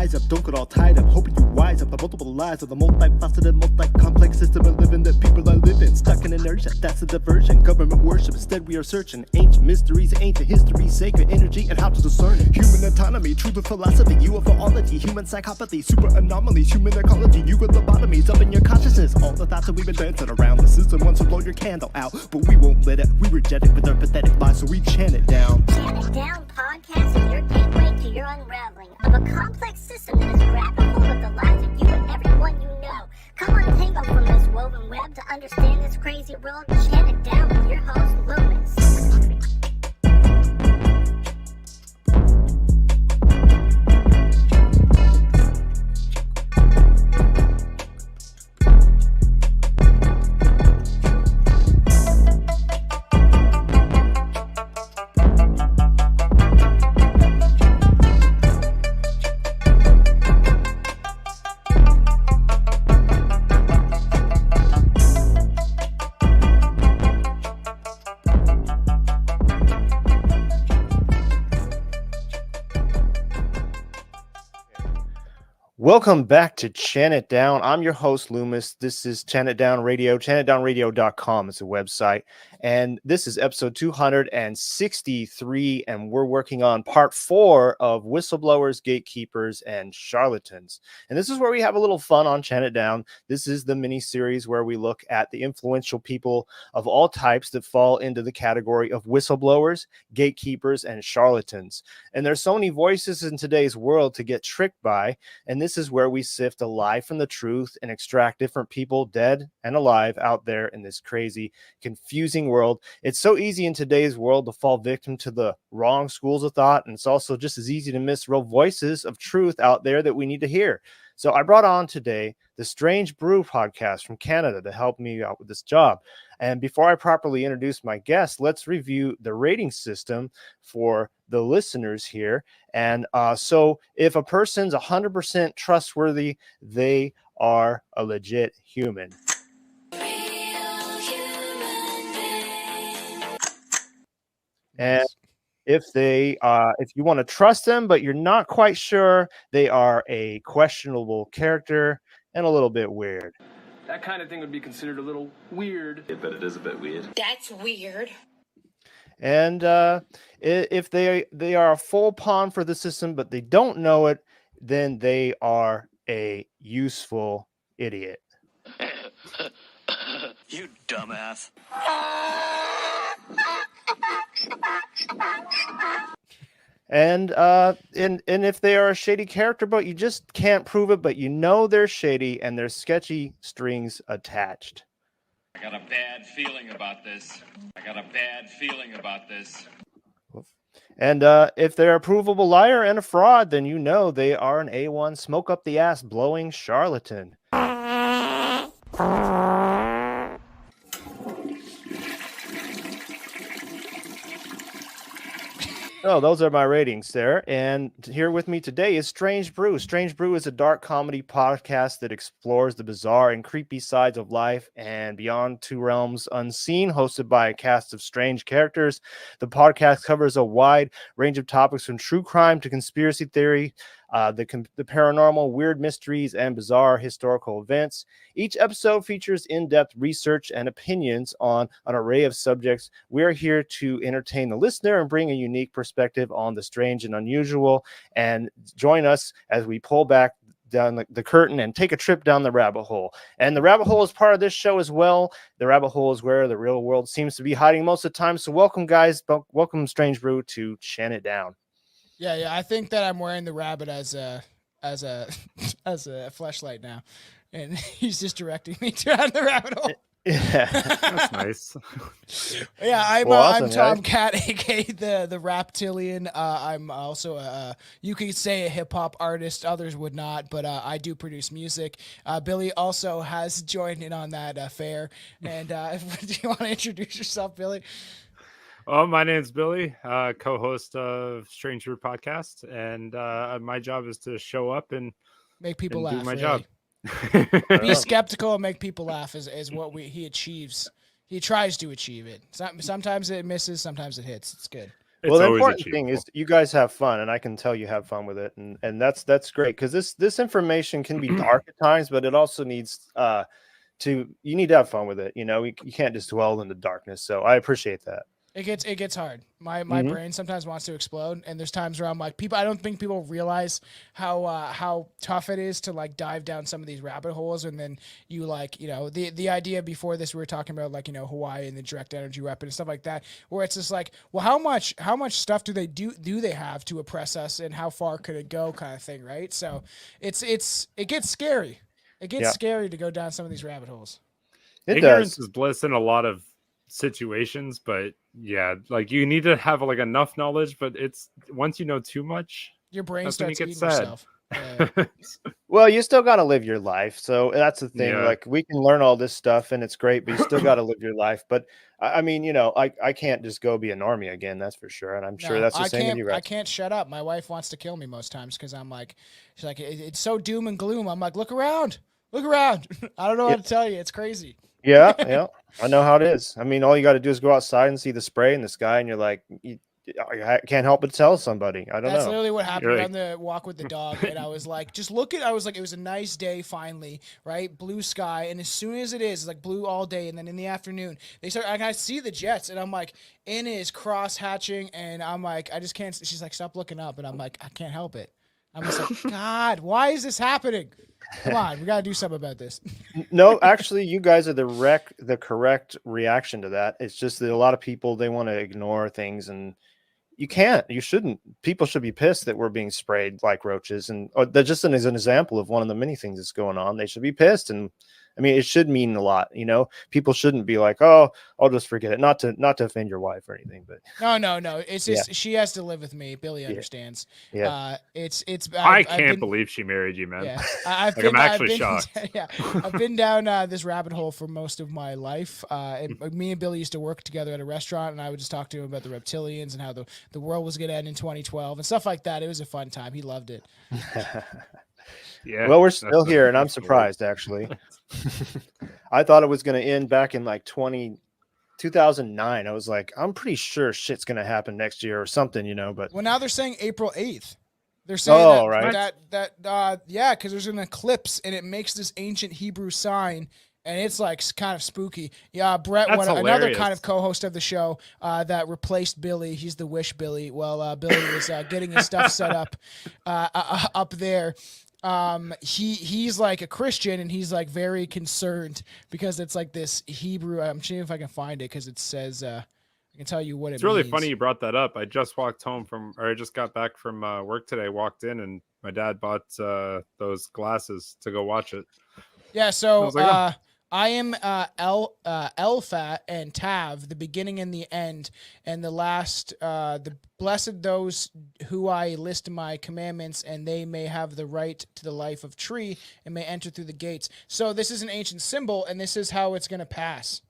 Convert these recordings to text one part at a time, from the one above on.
eyes up, don't get all tied up. Hoping you wise up the multiple lies of the multifaceted, multi-complex system of living that people are living. Stuck in inertia, that's a diversion. Government worship, instead we are searching ancient mysteries, ancient history, sacred energy, and how to discern it. Human autonomy, truth and philosophy, UFOlogy, human psychopathy, super anomalies, human ecology, you got lobotomies up in your consciousness. All the thoughts that we've been dancing around. The system wants to blow your candle out, but we won't let it. We reject it with our pathetic lies, so we chant it down. Chant It Down podcast is your gateway to your unraveling of a complex system that is grabbing hold of the lives of you and everyone you know. Come untangle from this woven web to understand this crazy world. Chant It Down with your host, Loomis. Welcome back to Chant It Down. I'm your host, Loomis. This is Chant It Down Radio. ChantItDownRadio.com is a website. And this is episode 263. And we're working on part 4 of Whistleblowers, Gatekeepers, and Charlatans. And this is where we have a little fun on Chant It Down. This is the mini series where we look at the influential people of all types that fall into the category of whistleblowers, gatekeepers, and charlatans. And there's so many voices in today's world to get tricked by. And this is where we sift a lie from the truth and extract different people, dead and alive, out there in this crazy, confusing world. It's so easy in today's world to fall victim to the wrong schools of thought, and it's also just as easy to miss real voices of truth out there that we need to hear. So I brought on today the Strange Brew podcast from Canada to help me out with this job. And before I properly introduce my guest, let's review the rating system for the listeners here. And so if a person's 100% trustworthy, they are a legit human. And if you want to trust them, but you're not quite sure, they are a questionable character and a little bit weird. That kind of thing would be considered a little weird. Yeah, but it is a bit weird. That's weird. And if they are a full pawn for the system, but they don't know it, then they are a useful idiot. You dumbass. And if they are a shady character, but you just can't prove it, but you know they're shady and there's sketchy strings attached. I got a bad feeling about this. And if they're a provable liar and a fraud, then you know they are an A1 smoke up the ass blowing charlatan. Oh, those are my ratings there. And here with me today is Strange Brew. Strange Brew is a dark comedy podcast that explores the bizarre and creepy sides of life and beyond two realms unseen, hosted by a cast of strange characters. The podcast covers a wide range of topics from true crime to conspiracy theory, the paranormal, weird mysteries, and bizarre historical events. Each episode features in-depth research and opinions on an array of subjects. We're here to entertain the listener and bring a unique perspective on the strange and unusual. And join us as we pull back down the curtain and take a trip down the rabbit hole. And the rabbit hole is part of this show as well. The rabbit hole is where the real world seems to be hiding most of the time. So welcome, guys. Welcome, Strange Brew, to Chant It Down. Yeah. I think that I'm wearing the rabbit as a fleshlight now, and he's just directing me down the rabbit hole. Yeah, that's nice. Yeah, I'm awesome, Tom Cat, aka the Raptilian. I'm also you could say a hip hop artist. Others would not, but I do produce music. Billy also has joined in on that affair. And do you want to introduce yourself, Billy? Oh, my name's Billy, co-host of Strange Brew podcast, and my job is to show up and make people laugh. Do my really. job. Be skeptical and make people laugh is what he achieves. He tries to achieve it. Sometimes it misses, sometimes it hits. It's good. Well, the always important thing is achievable. you guys have fun, and I can tell you have fun with it, and that's great because this information can be dark at times, but it also needs you need to have fun with it. You know, you can't just dwell in the darkness. So I appreciate that. It gets hard. My Mhm. brain sometimes wants to explode, and there's times where I'm like, I don't think people realize how tough it is to like dive down some of these rabbit holes, and then you like, you know, the idea before this we were talking about, like, you know, Hawaii and the direct energy weapon and stuff like that, where it's just like, well, how much stuff do they have to oppress us, and how far could it go, kind of thing, right? So it gets scary. It gets Yeah. scary to go down some of these rabbit holes. It Ignorance does. is bliss in a lot of situations, but yeah, like you need to have like enough knowledge, but it's once you know too much, Your brain that's when you starts get eating sad. yourself. Yeah. Well, you still got to live your life. So that's the thing. Yeah. Like we can learn all this stuff and it's great, but you still got to live your life. But I mean, you know, I can't just go be a normie again. That's for sure. And I'm sure No, that's the same with you I guys. can't shut up. My wife wants to kill me most times because I'm like, she's like, it's so doom and gloom. I'm like, look around. I don't know how to tell you. It's crazy. Yeah, yeah. I know how it is. I mean, all you got to do is go outside and see the spray in the sky, and you're like, I can't help but tell somebody. I don't That's know. literally what happened You're on the walk with the dog. And I was like, I was like, it was a nice day finally, right? Blue sky. And as soon as it's like blue all day. And then in the afternoon, I see the jets. And I'm like, Anna is cross hatching. And I'm like, I just can't. She's like, stop looking up. And I'm like, I can't help it. I'm just like, God, why is this happening? Come on, we got to do something about this. No, actually, you guys are the correct reaction to that. It's just that a lot of people, they want to ignore things, and you can't. You shouldn't. People should be pissed that we're being sprayed like roaches, and that just as an example of one of the many things that's going on. They should be pissed, and I mean, it should mean a lot. You know, people shouldn't be like, "Oh, I'll just forget it." Not to offend your wife or anything, but No. It's just she has to live with me. Billy understands. Yeah. It's. I can't believe she married you, man. Yeah, I'm actually shocked. Yeah, I've been down this rabbit hole for most of my life. And me and Billy used to work together at a restaurant, and I would just talk to him about the reptilians and how the world was going to end in 2012 and stuff like that. It was a fun time. He loved it. Yeah. Well, we're still that's here, and I'm cool. surprised actually. I thought it was going to end back in like 2009. I was like, I'm pretty sure shit's going to happen next year or something, you know. But Well, now they're saying April 8th. They're saying right. yeah, because there's an eclipse and it makes this ancient Hebrew sign. And it's like kind of spooky. Yeah, Brett, That's another hilarious. kind of co-host of the show that replaced Billy. He's the Wish Billy. Well, Billy was getting his stuff set up up there. He's like a Christian, and he's like very concerned because it's like this Hebrew. I'm seeing if I can find it because it says I can tell you what It's it really means. funny you brought that up. I just I just got back from work today. Walked in, and my dad bought those glasses to go watch it. Yeah, so I was like, oh. I am Elphat and Tav, the beginning and the end, and the last. The blessed those who I list my commandments, and they may have the right to the life of tree, and may enter through the gates. So this is an ancient symbol, and this is how it's going to pass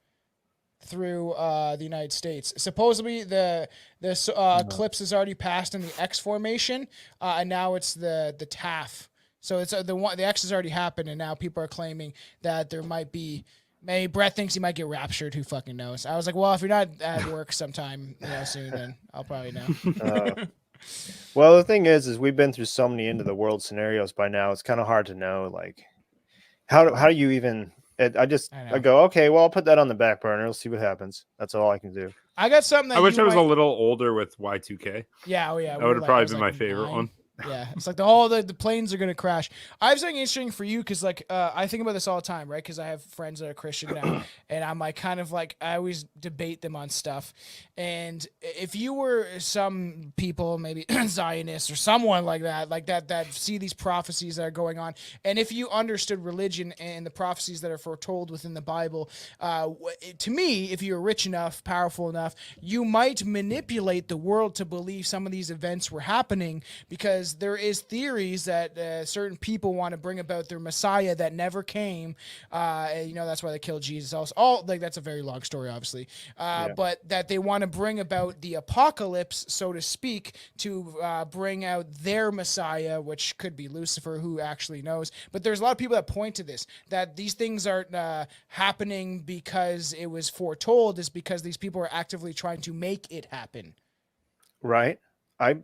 through the United States. Supposedly, the eclipse has already passed in the X formation, and now it's the TAF. So it's the X has already happened, and now people are claiming that there might be. Maybe Brett thinks he might get raptured. Who fucking knows? I was like, well, if you're not at work sometime soon, then I'll probably know. Well, the thing is we've been through so many end of the world scenarios by now. It's kind of hard to know, like, how do you even? I go, okay, well, I'll put that on the back burner. Let's see what happens. That's all I can do. I got something. That I wish I was a little older with Y2K. Yeah, oh yeah. That would have probably been my favorite one. Yeah, it's like the planes are gonna crash. I have something interesting for you because like I think about this all the time, right? Because I have friends that are Christian now, and I'm like kind of like I always debate them on stuff. And if you were some people, maybe Zionists or someone like that see these prophecies that are going on, and if you understood religion and the prophecies that are foretold within the Bible, to me, if you're rich enough, powerful enough, you might manipulate the world to believe some of these events were happening because there is theories that certain people want to bring about their Messiah that never came. That's why they killed Jesus. Also, that's a very long story, obviously. But that they want to bring about the apocalypse, so to speak, to bring out their Messiah, which could be Lucifer, who actually knows. But there's a lot of people that point to this, that these things aren't happening because it was foretold, is because these people are actively trying to make it happen. Right. I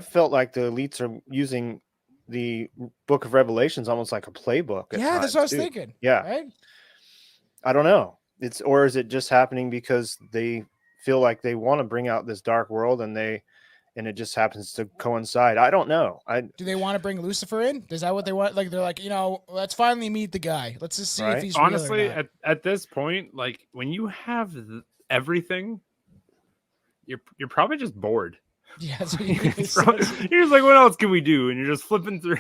felt like the elites are using the Book of Revelations almost like a playbook. At Yeah, times, that's what I was too. thinking. Yeah. Right? I don't know. Or is it just happening because they feel like they want to bring out this dark world and it just happens to coincide? I don't know. Do they want to bring Lucifer in? Is that what they want? Like they're like, let's finally meet the guy. Let's just see if Right. he's Honestly, real or not. at this point, like when you have everything, you're probably just bored. Yeah, that's what You're he just says. like, what else can we do? And you're just flipping through.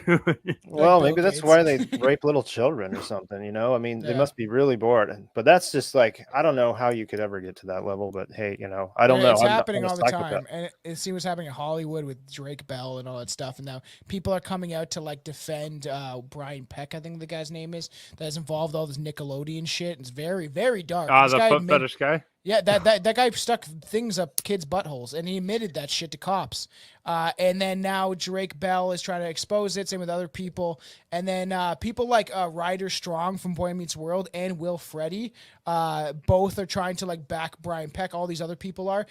Well, Bill maybe that's Gates. why they rape little children or something, I mean, they Yeah. must be really bored. But that's just like, I don't know how you could ever get to that level, but hey, I don't know. It's I'm happening a all the psychopath. time, and it seems what's happening in Hollywood with Drake Bell and all that stuff. And now people are coming out to like defend Brian Peck, I think the guy's name is, that's involved all this Nickelodeon shit. It's very, very dark. This The guy foot fetish guy. Yeah, that guy stuck things up kids' buttholes, and he admitted that shit to cops. And then now Drake Bell is trying to expose it, same with other people. And then people like Ryder Strong from Boy Meets World and Will Freddy, both are trying to like back Brian Peck. All these other people are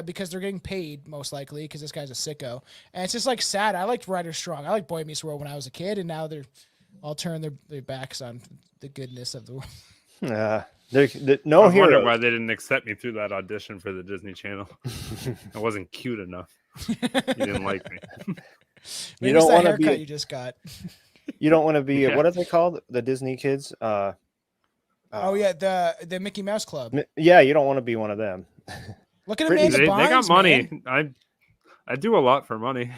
because they're getting paid most likely because this guy's a sicko. And it's just like sad. I liked Ryder Strong. I liked Boy Meets World when I was a kid, and now they're all turning their backs on the goodness of the world. No I wonder hero. why they didn't accept me through that audition for the Disney Channel. I wasn't cute enough. You didn't like me. You don't want to haircut be. you just got. You don't want to be. Yeah. What are they called? The Disney kids. Oh yeah, the Mickey Mouse Club. Yeah, you don't want to be one of them. Look at Britney- Amanda They Bynes, got money. man. I do a lot for money.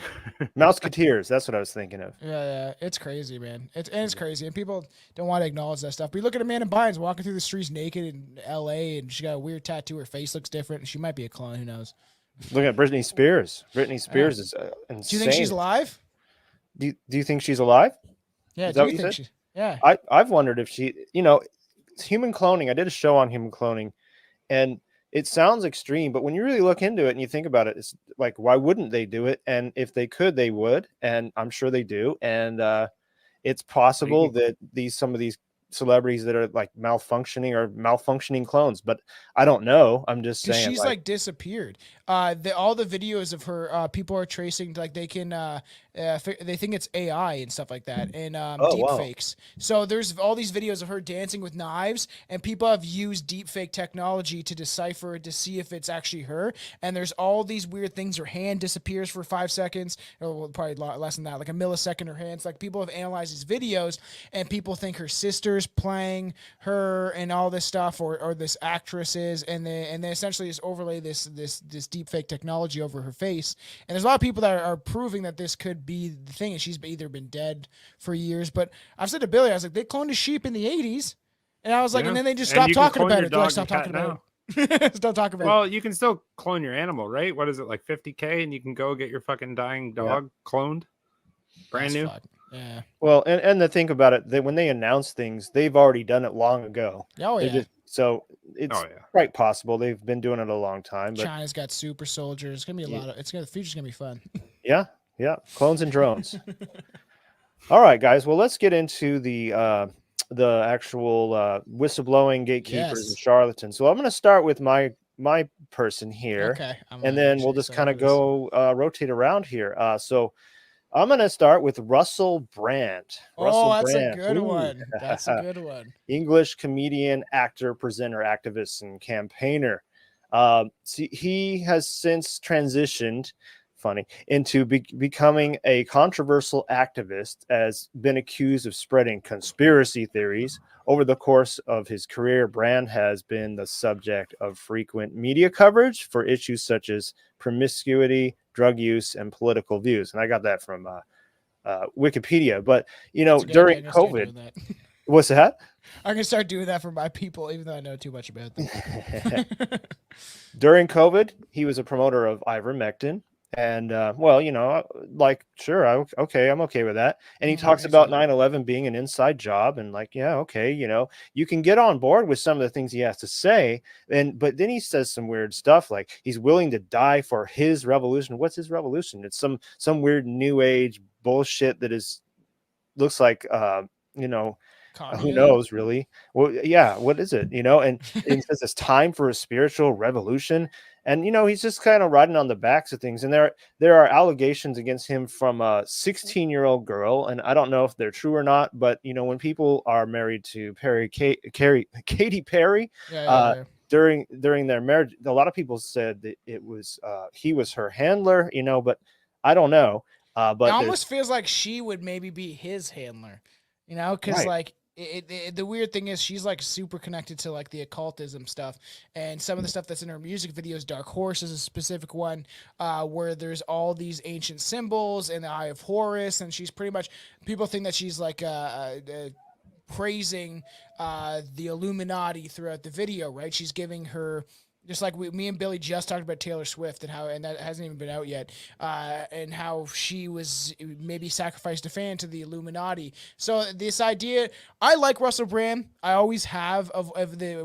Mouseketeers. That's what I was thinking of. Yeah, it's crazy, man. It's crazy, and people don't want to acknowledge that stuff. But you look at Amanda Bynes walking through the streets naked in L.A., and she got a weird tattoo. Her face looks different, and she might be a clone. Who knows? Look at Britney Spears. Britney Spears is insane. Do you think she's alive? Do you think she's alive? Yeah, Is do that you what you think said? she? Yeah. I've wondered if she, it's human cloning. I did a show on human cloning, and it sounds extreme, but when you really look into it and you think about it, it's like, why wouldn't they do it? And if they could, they would, and I'm sure they do. And it's possible that some of these celebrities that are like malfunctioning or malfunctioning clones, but I don't know. I'm just saying She's like disappeared. All the videos of her, people are tracing, like they can, they think it's AI and stuff like that, and deep wow. fakes. So there's all these videos of her dancing with knives, and people have used deep fake technology to decipher it to see if it's actually her. And there's all these weird things. Her hand disappears for 5 seconds, or probably less than that, like a millisecond. Her hands, like people have analyzed these videos, and people think her sister's playing her and all this stuff, or this actress is, and they essentially just overlay this deep fake technology over her face. And there's a lot of people that are proving that this could be the thing, and she's either been dead for years. But I've said to Billy, I was like, they cloned a sheep in the 80s, and I was like, and then they just stopped talking about it. Like, stop talking about it. Stop talking about it. Well, you can still clone your animal, right? What is it, like $50K, and you can go get your fucking dying dog cloned, brand new. Yeah. Well, and the thing about it, that when they announce things, they've already done it long ago. Oh yeah. So it's quite possible they've been doing it a long time. But China's got super soldiers. It's gonna be a lot of. The future's gonna be fun. yeah, clones and drones. All right, guys. Well, let's get into the actual whistleblowing gatekeepers and charlatans. So I'm going to start with my person here, Okay. and then we'll just kind of go rotate around here. So I'm going to start with Russell Brand. That's a good one. That's a good one. English comedian, actor, presenter, activist, and campaigner. He has since transitioned, into becoming a controversial activist, has been accused of spreading conspiracy theories. Over the course of his career, Brand has been the subject of frequent media coverage for issues such as promiscuity, drug use, and political views. And I got that from Wikipedia. But, during COVID, what's that? I'm going to start doing that for my people, even though I know too much about them. During COVID, he was a promoter of ivermectin. And, sure, I'm okay with that. And he talks about 9/11 being an inside job, and you can get on board with some of the things he has to say. But then he says some weird stuff, like he's willing to die for his revolution. What's his revolution? It's some weird new age bullshit that looks like, who knows really? Well, yeah. What is it? And it says it's time for a spiritual revolution. And he's just kind of riding on the backs of things. And there are allegations against him from a 16-year-old girl, and I don't know if they're true or not. But when people are married to Katy Perry, during their marriage, a lot of people said that it was he was her handler. But I don't know. But it almost feels like she would maybe be his handler. Because right. The weird thing is she's like super connected to like the occultism stuff, and some of the stuff that's in her music videos. Dark Horse is a specific one where there's all these ancient symbols and the Eye of Horus, and she's pretty much, people think that she's like praising the Illuminati throughout the video, right? She's giving her, just like me and Billy just talked about Taylor Swift and that hasn't even been out yet, and how she was maybe sacrificed a fan to the Illuminati. So this idea, I like Russell Brand. I always have of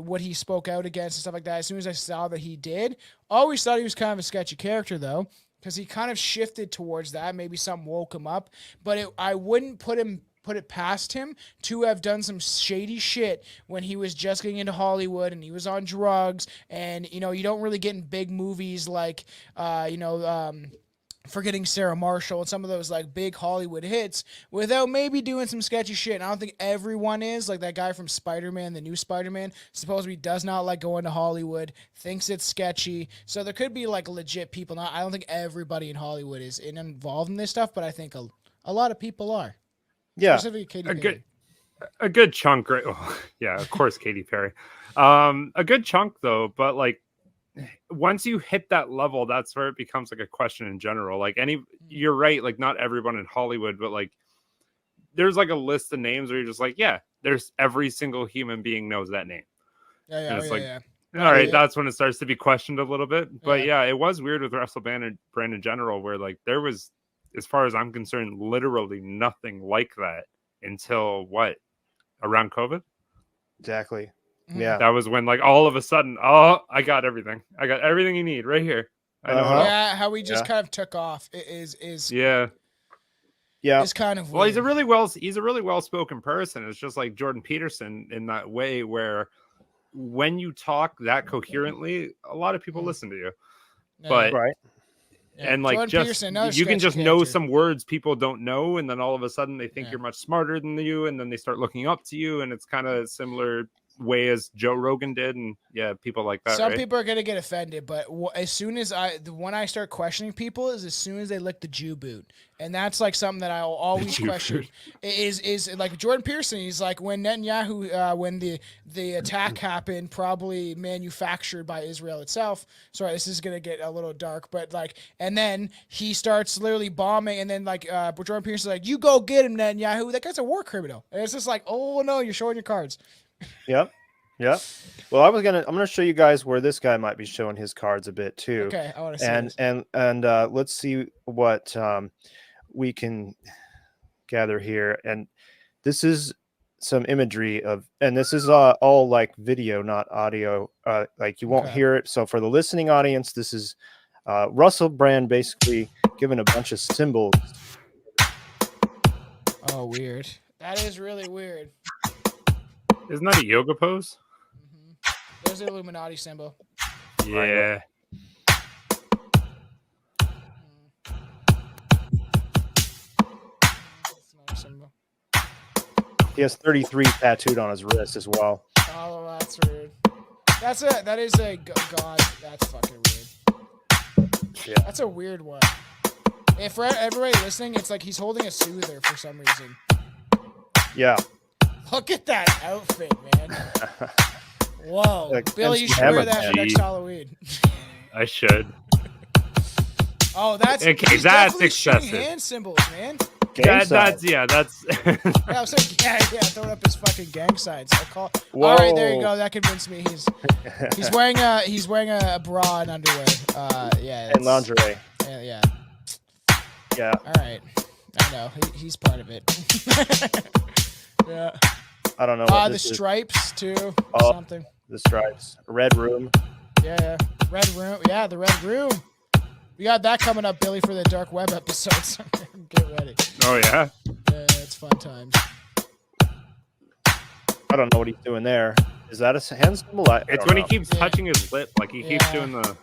what he spoke out against and stuff like that. As soon as I saw that he did, I always thought he was kind of a sketchy character though, because he kind of shifted towards that. Maybe something woke him up, but I wouldn't put it past him to have done some shady shit when he was just getting into Hollywood and he was on drugs. And, you don't really get in big movies like, Forgetting Sarah Marshall and some of those like big Hollywood hits without maybe doing some sketchy shit. And I don't think everyone is, like that guy from Spider-Man, the new Spider-Man, supposedly does not like going to Hollywood, thinks it's sketchy. So there could be like legit people. I don't think everybody in Hollywood is involved in this stuff, but I think a lot of people are. Yeah, a good chunk, right? Oh, yeah, of course, Katy Perry. A good chunk though, but like once you hit that level, that's where it becomes like a question in general. Like you're right, like not everyone in Hollywood, but like there's like a list of names where you're just like, yeah, there's every single human being knows that name. Yeah, all right, that's when it starts to be questioned a little bit. But yeah, it was weird with Russell Brand in general, where like there was, as far as I'm concerned, literally nothing like that until around COVID. Exactly. Yeah. That was when like all of a sudden, I got everything. I got everything you need right here. I know. How we just kind of took off is yeah. It's kind of weird. Well, he's a really well-spoken person. It's just like Jordan Peterson in that way where when you talk that coherently, a lot of people listen to you. Yeah. But right. Yeah. And like Jordan just Peterson, you can just know some words people don't know, and then all of a sudden they think you're much smarter than you, and then they start looking up to you, and it's kind of similar way as Joe Rogan did, and people like that. Some people are gonna get offended, but as soon as when I start questioning people is as soon as they lick the Jew boot, and that's like something that I'll always question. Is like Jordan Peterson. He's like, when Netanyahu, when the attack happened, probably manufactured by Israel itself. Sorry, this is gonna get a little dark, but like, and then he starts literally bombing, and then like Jordan Peterson's like, you go get him, Netanyahu. That guy's a war criminal, and it's just like, oh no, you're showing your cards. Yep. Well, I'm gonna show you guys where this guy might be showing his cards a bit too. Okay, I want to see and this. and let's see what we can gather here. And this is some imagery and this is all like video, not audio. Like you won't hear it. So for the listening audience, this is Russell Brand basically giving a bunch of symbols. Oh, weird. That is really weird. Isn't that a yoga pose? Mm-hmm. There's the Illuminati symbol. Yeah. Symbol. He has 33 tattooed on his wrist as well. Oh, that's weird. That is a god. That's fucking weird. Yeah. That's a weird one. And for everybody listening, it's like he's holding a soother for some reason. Yeah. Look at that outfit, man. Whoa. Like Billy, you should wear that for next Halloween. I should. Oh, that's okay. That's excessive. Hand symbols, man. That's yeah, I was saying, throwing up his fucking gang signs. All right, there you go. That convinced me. He's wearing a bra and underwear. And lingerie. Yeah. Yeah. All right. I know he's part of it. Yeah. I don't know. The stripes too. Or something. The stripes. Red room. Yeah. Red room. Yeah, the red room. We got that coming up, Billy, for the dark web episodes. Get ready. Oh yeah. Yeah, it's fun times. I don't know what he's doing there. Is that a hand symbol? It's when he keeps touching his lip, like he keeps doing the.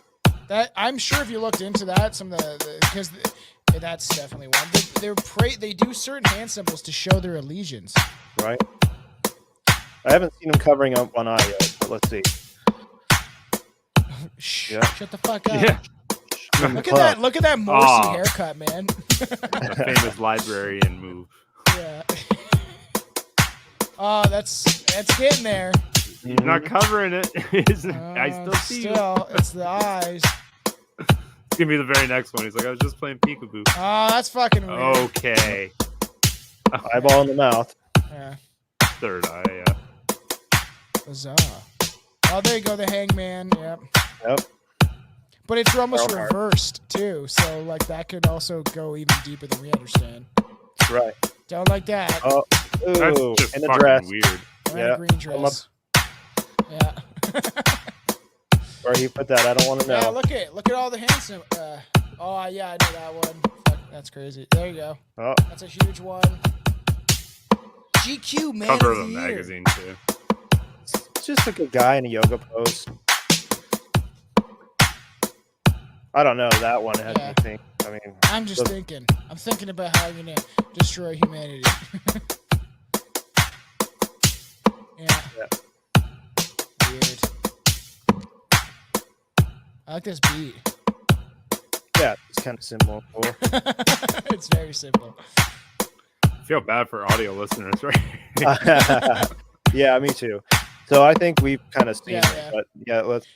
That I'm sure if you looked into that, some of the because that's definitely one. They do certain hand symbols to show their allegiance. Right. I haven't seen him covering up one eye yet, but let's see. Shh, Yeah. shut the fuck up. Yeah. Look at that! Look at that Morrissey haircut, man. The famous librarian move. Yeah. Oh, that's getting there. He's not covering it. I still see you. It's the eyes. It's gonna be the very next one. He's like, I was just playing peekaboo. Oh, that's fucking weird. Okay. Eyeball in the mouth. Yeah. Third eye, yeah. Huzzah. Oh, there you go, the hangman. Yep. Yep. But it's almost Carl reversed too, so like that could also go even deeper than we understand. Right. Don't like that. Oh, That's ooh, just in the fucking dress. weird. And yeah. a green dress. Yeah. Where he put that, I don't want to know. Yeah, look at all the handsome. Oh yeah, I know that one. Fuck, that's crazy. There you go. Oh, That's a huge one. GQ man Cover of of the the year. magazine too. it's just a good guy in a yoga pose. I don't know. That one had Yeah. me think. I mean, I'm just thinking. I'm thinking about how you're gonna destroy humanity. Yeah. Weird. I like this beat. yeah, it's kind of simple. Cool. It's very simple. I feel bad for audio listeners, right? Yeah, me too. So I think we've kind of seen Yeah, it, yeah. but yeah, let's.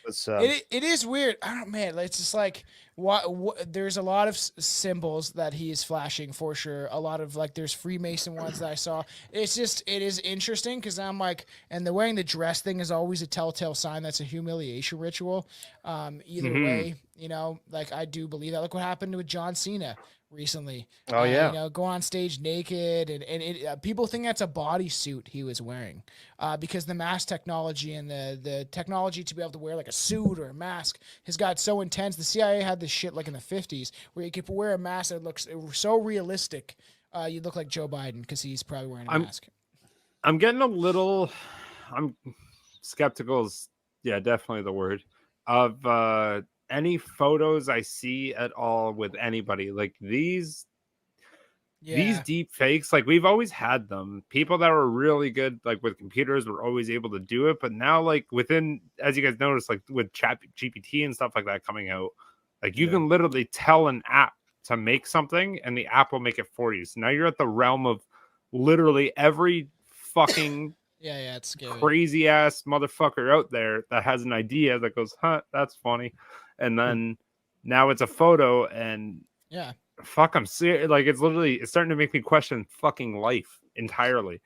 It is weird. I don't man. It's just like what there's a lot of symbols that he is flashing for sure. A lot of like there's Freemason ones that I saw. It is interesting because I'm like, and the wearing the dress thing is always a telltale sign that's a humiliation ritual. Either way, you know, like I do believe that. Look what happened with John Cena recently. Oh, yeah. You know, go on stage naked and people think that's a bodysuit he was wearing, because the mask technology and the technology to be able to wear like a suit or a mask has got so intense. The CIA had this shit like in the 50s where you could wear a mask that looks so realistic. You look like Joe Biden because he's probably wearing a mask. I'm getting a little. I'm skeptical. Is definitely the word of any photos I see at all with anybody like these deep fakes. Like we've always had them. People that were really good like with computers were always able to do it, but now like within, as you guys noticed, like with Chat GPT and stuff like that coming out, like you can literally tell an app to make something and the app will make it for you. So now you're at the realm of literally every fucking it's scary. crazy ass motherfucker out there that has an idea that goes, that's funny. And then now it's a photo and fuck, I'm serious. Like it's starting to make me question fucking life entirely.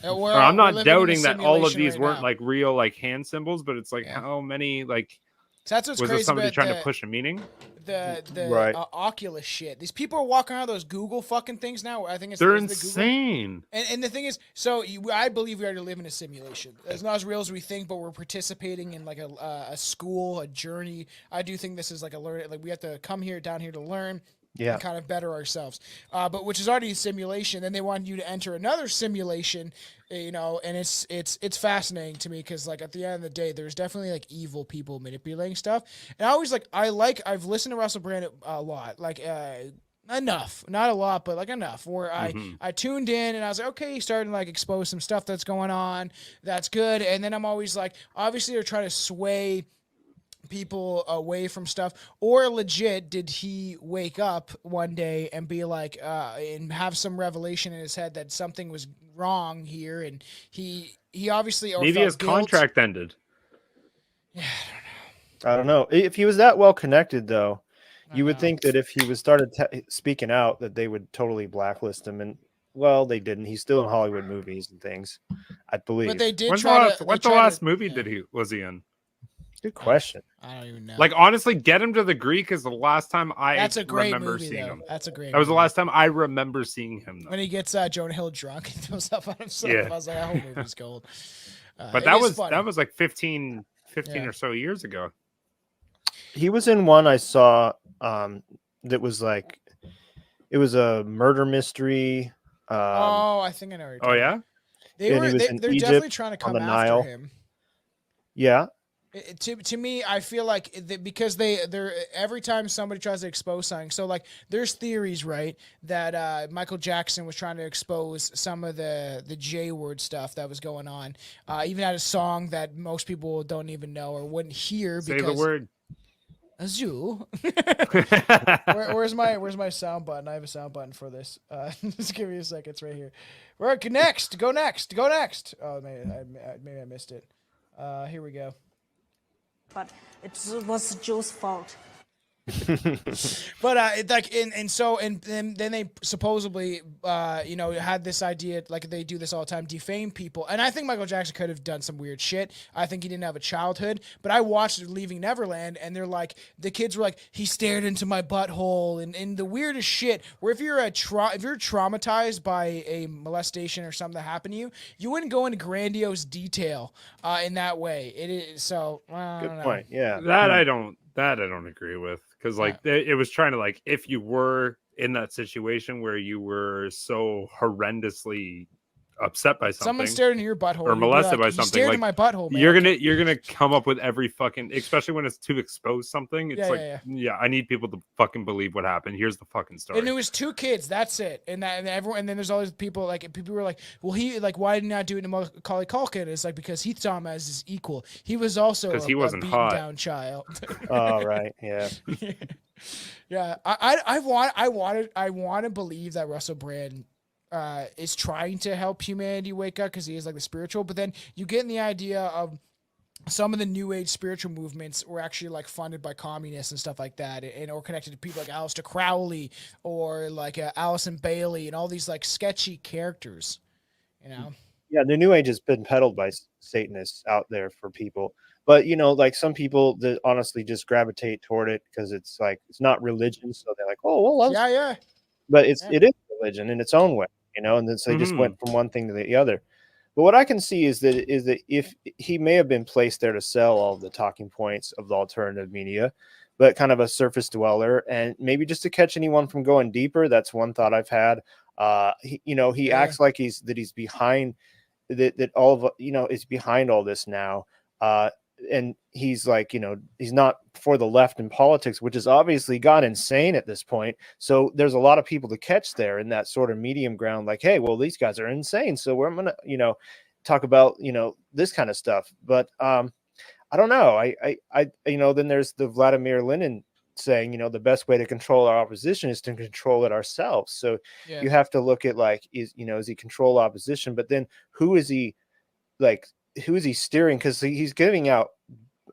Or I'm not doubting that all of these weren't like real like hand symbols, but it's like how many like so that's what's was crazy this somebody about trying to push a meaning? The Oculus shit. These people are walking around those Google fucking things now. I think they're the insane. And the thing is, so I believe we already live in a simulation. It's not as real as we think, but we're participating in like a school, a journey. I do think this is like a learn. Like we have to come down here to learn. And kind of better ourselves, but which is already a simulation. Then they want you to enter another simulation, you know, and it's fascinating to me because like at the end of the day, there's definitely like evil people manipulating stuff. And I always I've listened to Russell Brand a lot, like enough, not a lot, but like enough where I tuned in and I was like, okay, he's starting to like expose some stuff that's going on, that's good. And then I'm always like, obviously they're trying to sway people away from stuff, or legit did he wake up one day and be like and have some revelation in his head that something was wrong here, and he obviously maybe his contract ended. I don't know if he was that well connected though. You would think that if he was started speaking out that they would totally blacklist him, and well, they didn't. He's still in Hollywood movies and things, I believe. But they did. What's the last movie was he in? Good question. I don't even know. Like honestly, Get Him to the Greek is the last time That's a great remember movie, seeing though. him. That's a great. That was the last time I remember seeing him. Though. When he gets Jonah Hill drunk and throws up on himself, I was like, that whole movie's gold. But that was like 15 or so years ago. He was in one I saw that was like it was a murder mystery. I think I know. Oh yeah, they're Egypt definitely trying to come the after Nile. him. Yeah. To me, I feel like because they're every time somebody tries to expose something, so like there's theories, right, that Michael Jackson was trying to expose some of the J word stuff that was going on. Even had a song that most people don't even know or wouldn't hear Say because the word. Azul. Where's my sound button? I have a sound button for this. Just give me a second. It's right here. Right, next. Go next. Oh, maybe I missed it. Here we go. But it was Joe's fault. But then they supposedly had this idea, like they do this all the time, defame people. And I think Michael Jackson could have done some weird shit. I think he didn't have a childhood, but I watched Leaving Neverland, and they're like, the kids were like, he stared into my butthole, and the weirdest shit. Where if you're traumatized by a molestation or something that happened to you, you wouldn't go into grandiose detail in that way. It is so. I Good don't know. point. Yeah. That I don't agree with, because like it was trying to, like, if you were in that situation where you were so horrendously upset by something, Someone stared into your butthole or molested by "You something, stared like, in my butthole, man." you're gonna come up with every fucking, especially when it's to expose something. It's I need people to fucking believe what happened. Here's the fucking story. And it was 2 kids. That's it. And everyone. And then there's all these people. Like people were like, "Well, he like why did he not do it to Macaulay Culkin?" It's like because he saw him as his equal. He was also he wasn't beaten hot. down child. Oh, right. Yeah. Yeah. I want to believe that Russell Brand is trying to help humanity wake up because he is like the spiritual. But then you get in the idea of some of the new age spiritual movements were actually like funded by communists and stuff like that, and or connected to people like Aleister Crowley or like Allison Bailey and all these like sketchy characters, you know? Yeah, the new age has been peddled by Satanists out there for people, but like some people that honestly just gravitate toward it because it's like it's not religion, so they're like, oh well, yeah. But it is religion in its own way, and then so they just went from one thing to the other. But what I can see is that if he may have been placed there to sell all the talking points of the alternative media, but kind of a surface dweller, and maybe just to catch anyone from going deeper. That's one thought I've had. He acts like he's behind that all of is behind all this now. And he's like, he's not for the left in politics, which has obviously got insane at this point. So there's a lot of people to catch there in that sort of medium ground. Like, hey, well, these guys are insane. So we're going to, talk about, this kind of stuff. But I don't know. Then there's the Vladimir Lenin saying, the best way to control our opposition is to control it ourselves. So you have to look at like, is he control opposition, but then who is he steering? Because he's giving out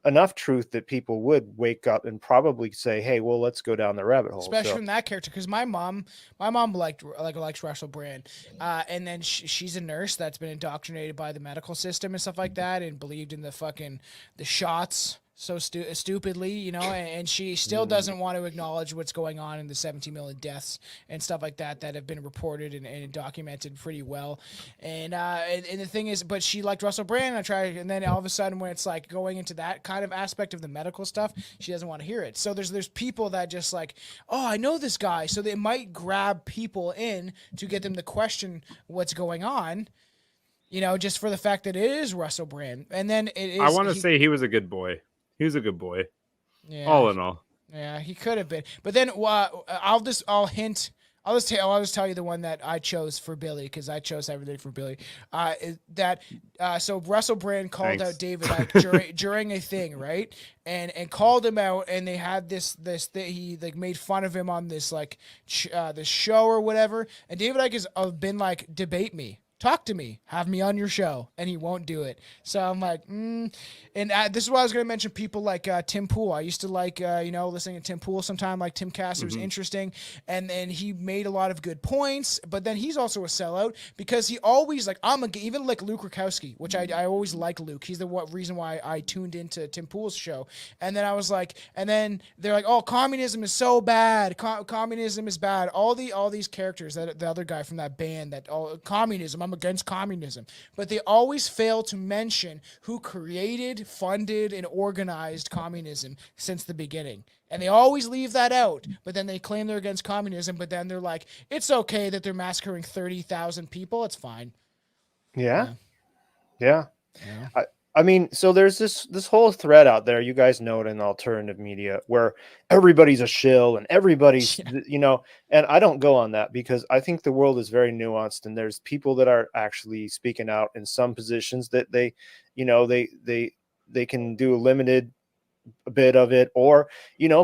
enough truth that people would wake up and probably say, hey, well, let's go down the rabbit hole. Especially from that character, because my mom likes Russell Brand, and then she's a nurse that's been indoctrinated by the medical system and stuff like that, and believed in the shots so stupidly, and she still doesn't want to acknowledge what's going on in the 17 million deaths and stuff like that have been reported and documented pretty well. And the thing is, but she liked Russell Brand, and then all of a sudden when it's like going into that kind of aspect of the medical stuff, she doesn't want to hear it. So there's people that just like, oh, I know this guy. So they might grab people in to get them to question what's going on, just for the fact that it is Russell Brand. And then it is. I want to say he was a good boy. He was a good boy. Yeah. All in all. Yeah, he could have been. But then I'll just tell you the one that I chose for Billy, because I chose everything for Billy. So Russell Brand called out David Icke during a thing, right? And called him out, and they had this thing. He like made fun of him on this like this show or whatever. And David Icke has been like, debate me. Talk to me, have me on your show, and he won't do it. So I'm like, And this is why I was going to mention people like Tim Pool. I used to like, listening to Tim Pool sometime. Like Tim Castor was interesting, and then he made a lot of good points. But then he's also a sellout because he always like even like Luke Rakowski, which I always like Luke. He's the reason why I tuned into Tim Pool's show. And then I was like, and then they're like, oh, communism is so bad. Communism is bad. All these characters, that the other guy from that band, that all communism. I'm against communism, but they always fail to mention who created, funded, and organized communism since the beginning. And they always leave that out, but then they claim they're against communism, but then they're like, it's okay that they're massacring 30,000 people. It's fine. Yeah. I mean, so there's this whole thread out there. You guys know it in alternative media where everybody's a shill and everybody's, and I don't go on that because I think the world is very nuanced and there's people that are actually speaking out in some positions that they can do a limited bit of it, or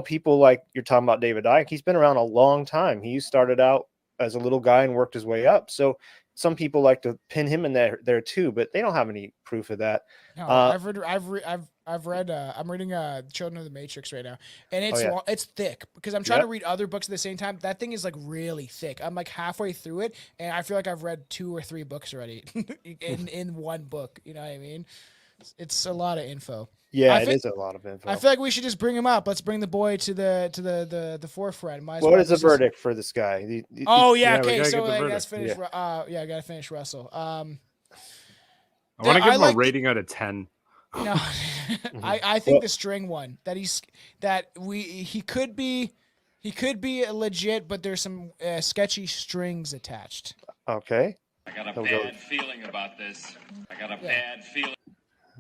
people like you're talking about David Icke. He's been around a long time. He started out as a little guy and worked his way up. So some people like to pin him in there too, but they don't have any proof of that. No, I've read. I'm reading Children of the Matrix right now, and it's it's thick because I'm trying to read other books at the same time. That thing is like really thick. I'm like halfway through it, and I feel like I've read 2 or 3 books already in one book. You know what I mean? It's a lot of info. Yeah, it is a lot of info. I feel like we should just bring him up. Let's bring the boy to the forefront. What is the verdict for this guy? Okay, so let's finish. I gotta finish Russell. I want to give him a rating out of 10. No, I think the string one he could be legit, but there's some sketchy strings attached. Okay. I got a bad feeling about this. Bad feeling.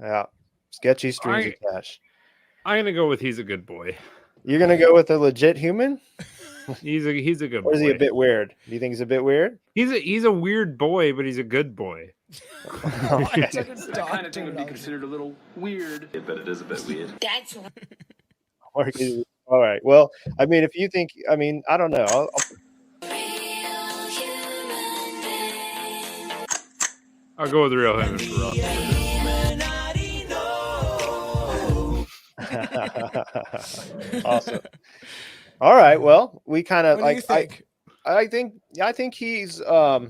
Yeah. Sketchy strings attached. I'm gonna go with he's a good boy. You're gonna go with a legit human? He's a good boy. Or is he a bit weird? Do you think he's a bit weird? He's a weird boy, but he's a good boy. That kind of thing would be considered a little weird. Yeah, but it is a bit weird. That's All right. Well, I mean, if you think, I don't know. I'll go with real human for Ross. Awesome. All right. Well, we kind of What do you think? I think he's I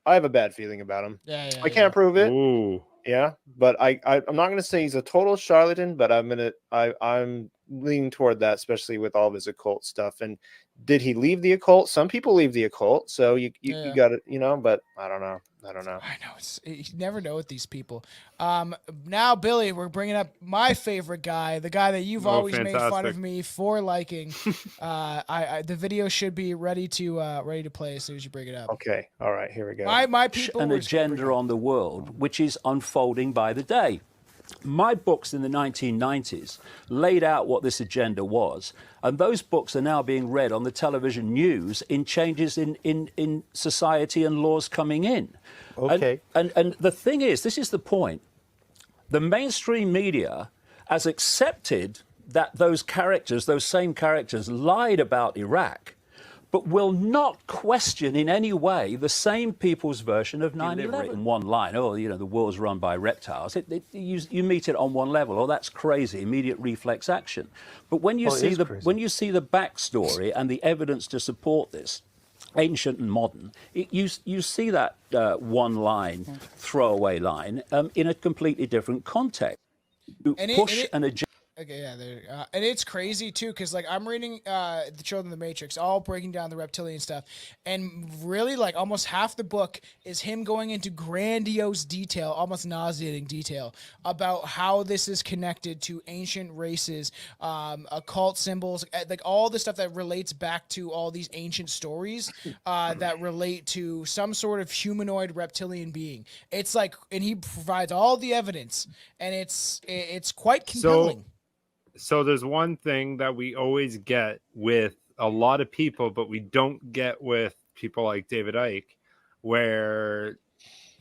have a bad feeling about him. I can't prove it. Ooh. Yeah, but I'm not gonna say he's a total charlatan, but I'm leaning toward that, especially with all of his occult stuff. And did he leave the occult? Some people leave the occult, so you got it, but I don't know. I know you never know with these people. Now, Billy, we're bringing up my favorite guy, the guy that you've always made fun of me for liking. The video should be ready to play as soon as you bring it up. Okay, all right, here we go. My people an agenda on the world which is unfolding by the day. My books in the 1990s laid out what this agenda was, and those books are now being read on the television news in changes in society and laws coming in. Okay. And the thing is, this is the point, the mainstream media has accepted that those same characters lied about Iraq, but will not question in any way the same people's version of 9/11. In one line, the world's run by reptiles. You meet it on one level. That's crazy. Immediate reflex action. But when you see the backstory and the evidence to support this, ancient and modern, you see that one line, throwaway line, in a completely different context. An agenda. Okay, yeah, and it's crazy too, because like I'm reading the Children of the Matrix, all breaking down the reptilian stuff, and really like almost half the book is him going into grandiose detail, almost nauseating detail about how this is connected to ancient races, occult symbols, like all the stuff that relates back to all these ancient stories that relate to some sort of humanoid reptilian being. It's like, and he provides all the evidence, and it's quite compelling. So there's one thing that we always get with a lot of people, but we don't get with people like David Icke, where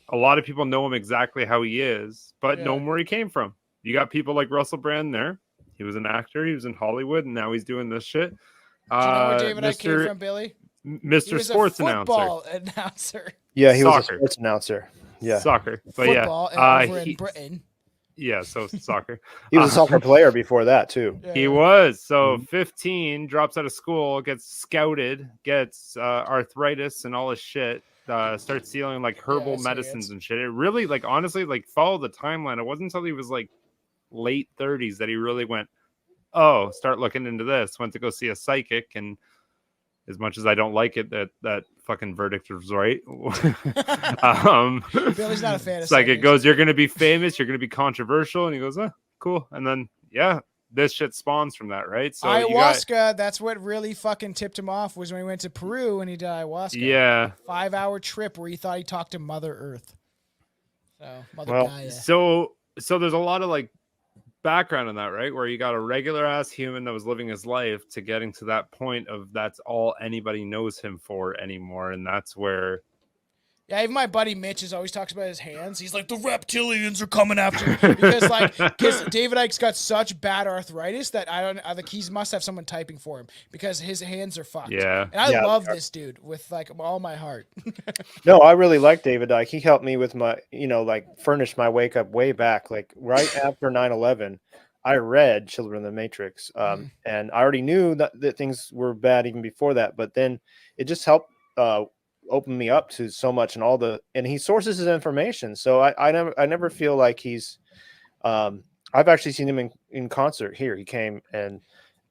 a lot of people know him exactly how he is, but know where he came from. You got people like Russell Brand there. He was an actor. He was in Hollywood, and now he's doing this shit. Do you know where David Icke came from, Billy? Mr. Sports football announcer. Yeah, he was a sports announcer. Yeah, soccer. But football, and over in Britain. Yeah, so soccer. He was a soccer player before that too. He was. So 15, drops out of school, gets scouted, gets arthritis and all this shit. Starts stealing like herbal medicines and shit. It really, like, honestly, like, follow the timeline. It wasn't until he was like late 30s that he really went, start looking into this. Went to go see a psychic, and as much as I don't like it, that fucking verdict was right. Billy's not a fan of psychic. Goes, you're going to be famous, you're going to be controversial, and he goes, cool. And then this shit spawns from that, right? So ayahuasca, that's what really fucking tipped him off, was when he went to Peru and he did ayahuasca. Yeah. 5-hour trip where he thought he talked to Mother Earth. So Gaia. so there's a lot of like background on that, right? Where you got a regular ass human that was living his life to getting to that point of that's all anybody knows him for anymore, and that's where. Yeah, even my buddy Mitch always talks about his hands. He's like, the reptilians are coming after me. Because David Icke's got such bad arthritis that I think he must have someone typing for him because his hands are fucked. Yeah. And I love this dude with like all my heart. No, I really like David Icke. He helped me with my, furnish my wake up way back. Like right after 9/11, I read Children of the Matrix. And I already knew that things were bad even before that. But then it just helped open me up to so much and he sources his information. So I never feel like he's I've actually seen him in concert here. He came and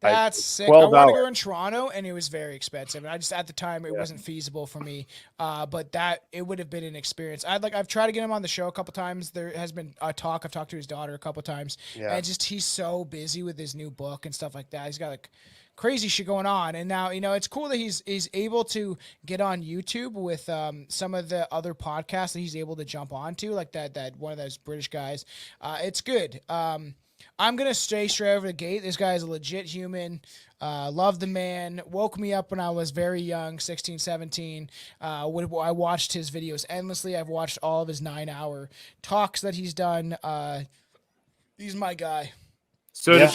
that's sick. I wanted to go in Toronto and it was very expensive. And I just, at the time, it wasn't feasible for me. But it would have been an experience. I've tried to get him on the show a couple times. There has been a talk. I've talked to his daughter a couple times. Yeah. And he's so busy with his new book and stuff like that. He's got like crazy shit going on. And now, it's cool that he's able to get on YouTube with some of the other podcasts that he's able to jump onto, like that one of those British guys. It's good. I'm going to stay straight over the gate. This guy is a legit human. Love the man. Woke me up when I was very young, 16, 17. I watched his videos endlessly. I've watched all of his 9-hour talks that he's done. He's my guy. So to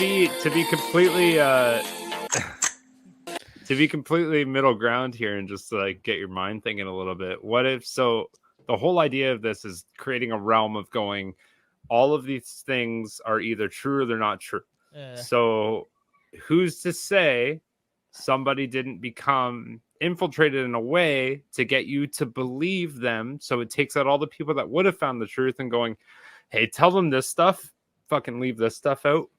be completely middle ground here and just like get your mind thinking a little bit, what if the whole idea of this is creating a realm of going, all of these things are either true or they're not true. So who's to say somebody didn't become infiltrated in a way to get you to believe them? So it takes out all the people that would have found the truth and going, hey, tell them this stuff, fucking leave this stuff out,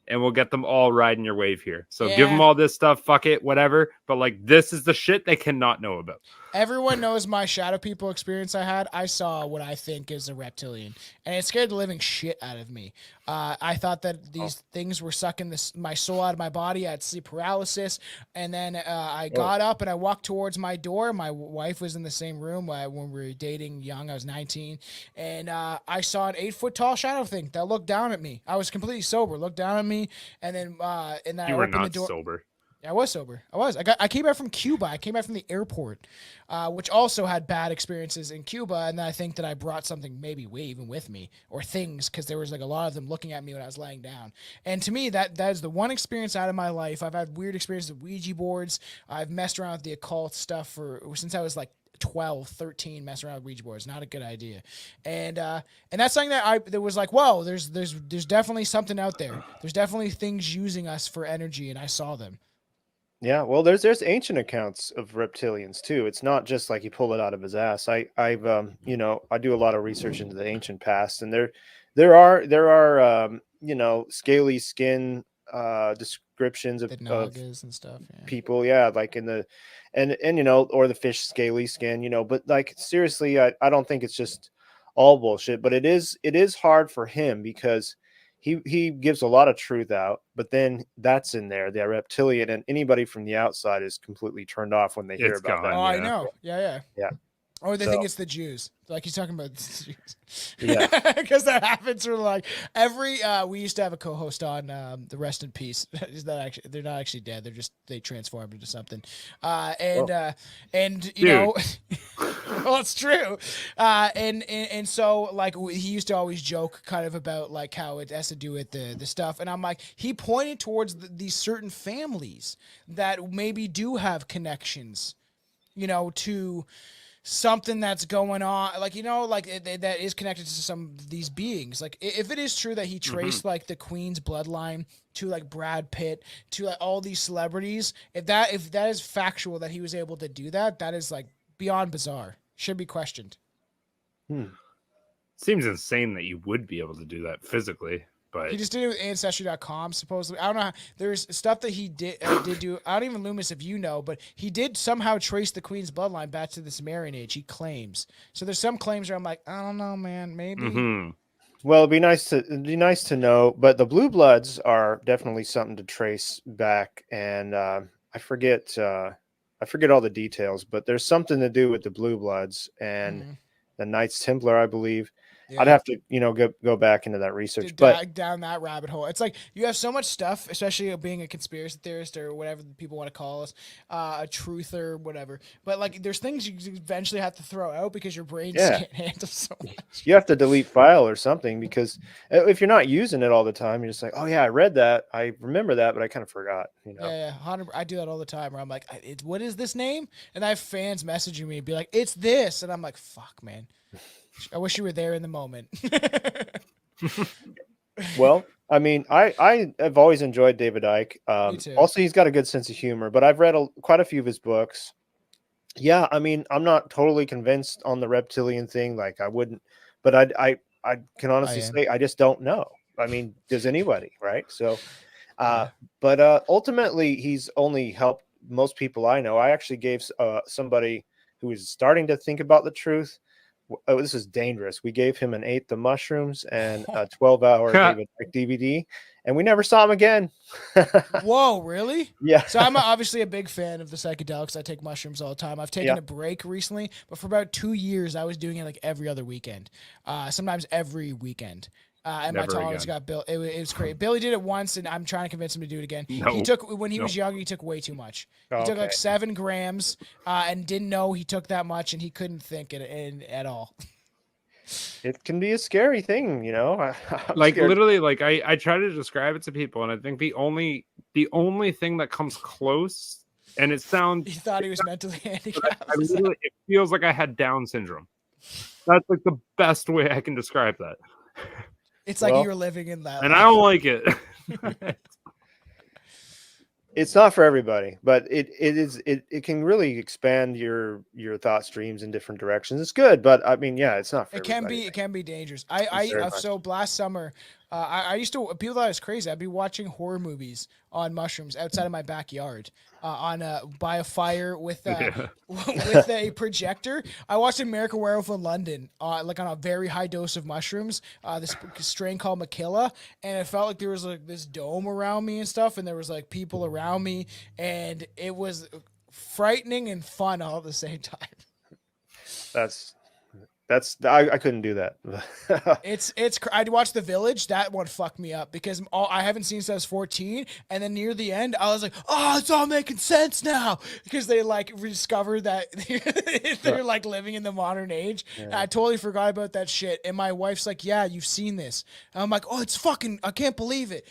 and we'll get them all riding your wave here. So give them all this stuff, fuck it, whatever. But like, this is the shit they cannot know about. Everyone knows my shadow people experience I had. I saw what I think is a reptilian, and it scared the living shit out of me. I thought that these things were sucking my soul out of my body. I had sleep paralysis, and then I got up and I walked towards my door. My wife was in the same room when we were dating young. I was 19, and I saw an 8-foot tall shadow thing that looked down at me. I was completely sober, looked down at me, and then I opened the door. Sober. I was sober. I came back from Cuba. I came back from the airport, which also had bad experiences in Cuba. And then I think that I brought something maybe even with me or things, because there was like a lot of them looking at me when I was laying down. And to me, that is the one experience out of my life. I've had weird experiences with Ouija boards. I've messed around with the occult stuff since I was like 12, 13, messing around with Ouija boards. Not a good idea. And that's something that was like, whoa, there's definitely something out there. There's definitely things using us for energy, and I saw them. Yeah, well, there's ancient accounts of reptilians too. It's not just like he pulled it out of his ass. I do a lot of research into the ancient past, and there are scaly skin descriptions of and stuff. Yeah. People, like in the or the fish scaly skin, but like seriously, I don't think it's just all bullshit, but it is hard for him because he gives a lot of truth out, but then that's in there. The reptilian, and anybody from the outside is completely turned off when they hear about that. Oh, I know. Yeah. Or they think it's the Jews. Like he's talking about the Jews. Yeah. Because that happens for like we used to have a co-host on the Rest in Peace. They're not actually dead. They transformed into something. Well, it's true. And so like he used to always joke kind of about like how it has to do with the stuff. And I'm like, he pointed towards these certain families that maybe do have connections, to something that's going on, that is connected to some of these beings. Like if it is true that he traced like the Queen's bloodline to like Brad Pitt, to like all these celebrities, if that is factual that he was able to do that is like beyond bizarre. Should be questioned. Seems insane that you would be able to do that physically. But he just did it with Ancestry.com, supposedly. I don't know. There's stuff that he did do. I don't even, Loomis, if you know, but he did somehow trace the Queen's bloodline back to the Sumerian age, he claims. So there's some claims where I'm like, I don't know, man, maybe. Mm-hmm. Well, it'd be nice to know, but the Blue Bloods are definitely something to trace back, and I forget all the details, but there's something to do with the Blue Bloods and the Knights Templar, I believe. I'd have to, go back into that research. To But down that rabbit hole. It's like you have so much stuff, especially being a conspiracy theorist or whatever people want to call us, a truther, whatever. But like, there's things you eventually have to throw out because your brain just can't handle so much. You have to delete file or something, because if you're not using it all the time, you're just like, oh yeah, I read that, I remember that, but I kind of forgot. Yeah, 100%. I do that all the time. Where I'm like, what is this name? And I have fans messaging me and be like, it's this, and I'm like, fuck, man. I wish you were there in the moment. Well, I mean, I have always enjoyed David Icke. Me too. Also, he's got a good sense of humor, but I've read quite a few of his books. Yeah, I mean, I'm not totally convinced on the reptilian thing. Like, I wouldn't, but I can honestly say I just don't know. I mean, does anybody, right? So, but ultimately, he's only helped most people I know. I actually gave somebody who is starting to think about the truth. Oh, this is dangerous. We gave him an 1/8 of mushrooms and a 12-hour David Icke DVD, and we never saw him again. Whoa, really? Yeah. So I'm obviously a big fan of the psychedelics. I take mushrooms all the time. I've taken a break recently, but for about 2 years, I was doing it like every other weekend, sometimes every weekend. And Never my tolerance again. got built. It was crazy. Billy did it once, and I'm trying to convince him to do it again. No. He took when he was young. He took way too much. He took like 7 grams, and didn't know he took that much, and he couldn't think it at all. It can be a scary thing, Like scared. literally, like I try to describe it to people, and I think the only thing that comes close, and it sounds, He thought he was mentally handicapped. it feels like I had Down syndrome. That's like the best way I can describe that. It's like you were living in that. And I don't like it. It's not for everybody, but it can really expand your thought streams in different directions. It's good, but I mean, yeah, it's not for everybody. It can be dangerous. So last summer, I used to, people thought I was crazy. I'd be watching horror movies on mushrooms outside of my backyard, by a fire with with a projector. I watched American Werewolf in London, like on a very high dose of mushrooms, this strain called Makilla, and it felt like there was like this dome around me and stuff, and there was like people around me, and it was frightening and fun all at the same time. I couldn't do that. I'd watch The Village. That one fucked me up because I haven't seen since I was 14, and then near the end I was like, oh, it's all making sense now, because they like rediscovered that they're like living in the modern age. Yeah. And I totally forgot about that shit, and my wife's like, yeah, you've seen this, and I'm like, oh, it's fucking, I can't believe it.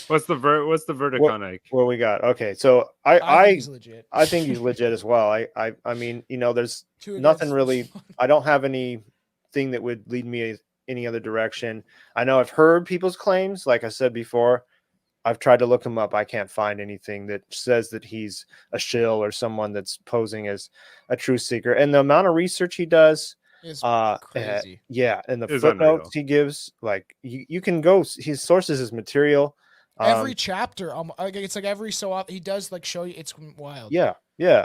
What's the verdict on Icke? What we got? Okay, so I think he's legit. I think he's legit as well. I mean, there's nothing really. I don't have anything that would lead me any other direction. I know I've heard people's claims. Like I said before, I've tried to look him up. I can't find anything that says that he's a shill or someone that's posing as a truth seeker. And the amount of research he does. It's crazy. Yeah, and the It's footnotes unreal. he gives, like you can go. His sources his material. Every chapter, it's like every so often he does like show you. It's wild. Yeah,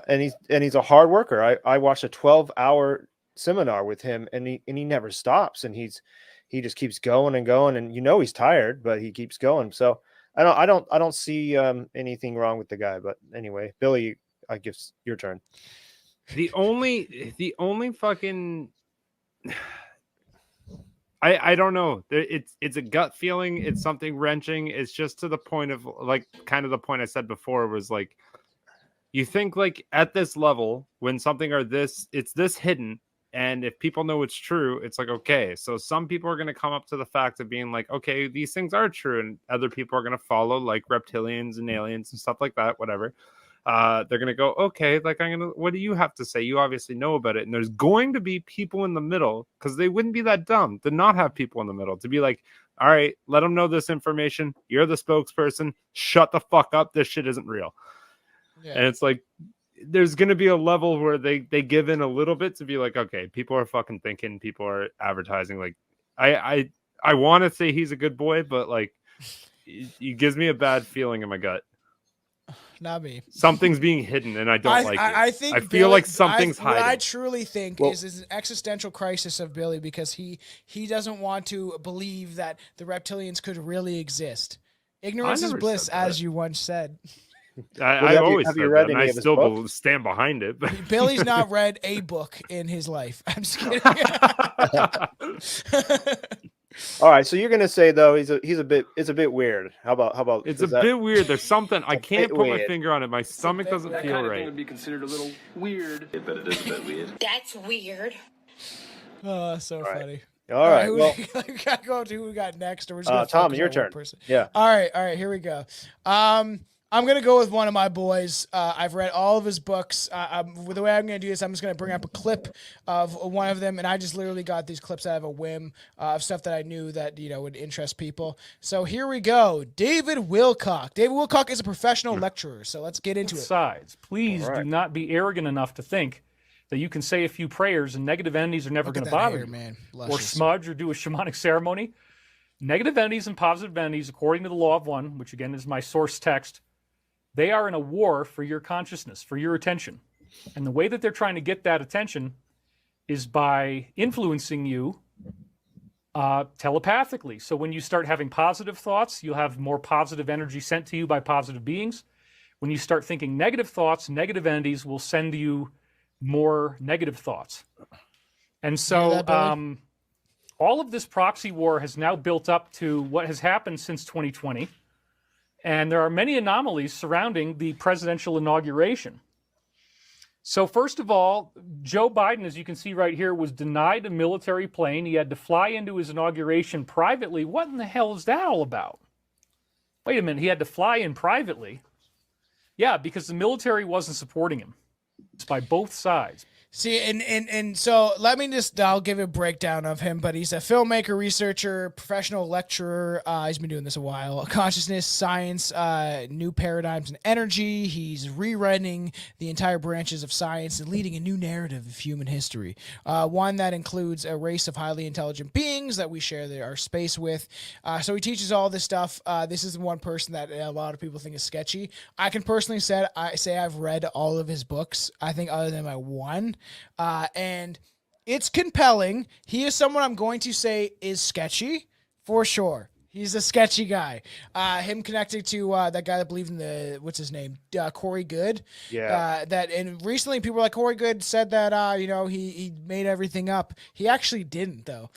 and he's a hard worker. I watched a 12-hour seminar with him, and he never stops, and he just keeps going and going, and he's tired, but he keeps going. So I don't see anything wrong with the guy. But anyway, Billy, I guess your turn. The only fucking I don't know. It's a gut feeling. It's something wrenching. It's just to the point of like kind of the point I said before was like, you think like at this level when something it's this hidden, and if people know it's true, it's like, okay, so some people are going to come up to the fact of being like, okay, these things are true, and other people are going to follow like reptilians and aliens and stuff like that, whatever. They're going to go, okay, like what do you have to say? You obviously know about it. And there's going to be people in the middle, because they wouldn't be that dumb to not have people in the middle to be like, all right, let them know this information. You're the spokesperson. Shut the fuck up. This shit isn't real. Yeah. And it's like, there's going to be a level where they give in a little bit to be like, okay, people are fucking thinking, people are advertising. Like, I want to say he's a good boy, but like, he gives me a bad feeling in my gut. Not me. Something's being hidden, and I don't like it. I think I feel like something's hiding. What I truly think is an existential crisis of Billy, because he doesn't want to believe that the reptilians could really exist. Ignorance is bliss, as you once said. I always have said you read that, and any I of his still books? stand behind it. But Billy's not read a book in his life. I'm just kidding. All right, so you're gonna say though it's a bit weird. How about it's a bit weird. There's something I can't put my weird. finger on it. My stomach doesn't That feel kind of thing right. would be considered a little weird. But it is a bit weird. That's weird. Oh, so right. funny. All right, who well, we gotta go to who we got next, or we're just gonna Tom, focus your on one turn. person? Yeah. All right, here we go. I'm gonna go with one of my boys. I've read all of his books. The way I'm gonna do this, I'm just gonna bring up a clip of one of them, and I just literally got these clips out of a whim of stuff that I knew that would interest people. So here we go. David Wilcock. David Wilcock is a professional lecturer. So let's get into it. Sides. Please do not be arrogant enough to think that you can say a few prayers and negative entities are never going to bother you. Man. Or smudge or do a shamanic ceremony. Negative entities and positive entities, according to the law of one, which again is my source text, they are in a war for your consciousness, for your attention. And the way that they're trying to get that attention is by influencing you telepathically. So when you start having positive thoughts, you'll have more positive energy sent to you by positive beings. When you start thinking negative thoughts, negative entities will send you more negative thoughts. And so all of this proxy war has now built up to what has happened since 2020. And there are many anomalies surrounding the presidential inauguration. So first of all, Joe Biden, as you can see right here, was denied a military plane. He had to fly into his inauguration privately. What in the hell is that all about? Wait a minute, he had to fly in privately? Yeah, because the military wasn't supporting him. It's by both sides. See, and so I'll give a breakdown of him, but he's a filmmaker, researcher, professional lecturer. He's been doing this a while. Consciousness, science, new paradigms and energy. He's rewriting the entire branches of science and leading a new narrative of human history. One that includes a race of highly intelligent beings that we share our space with. So he teaches all this stuff. This is one person that a lot of people think is sketchy. I can personally say I've read all of his books. I think other than my one. And it's compelling. He is someone I'm going to say is sketchy for sure. He's a sketchy guy. Him connected to that guy that believed in what's his name? Corey Good. Yeah. And recently people were like, Corey Good said that, he made everything up. He actually didn't though.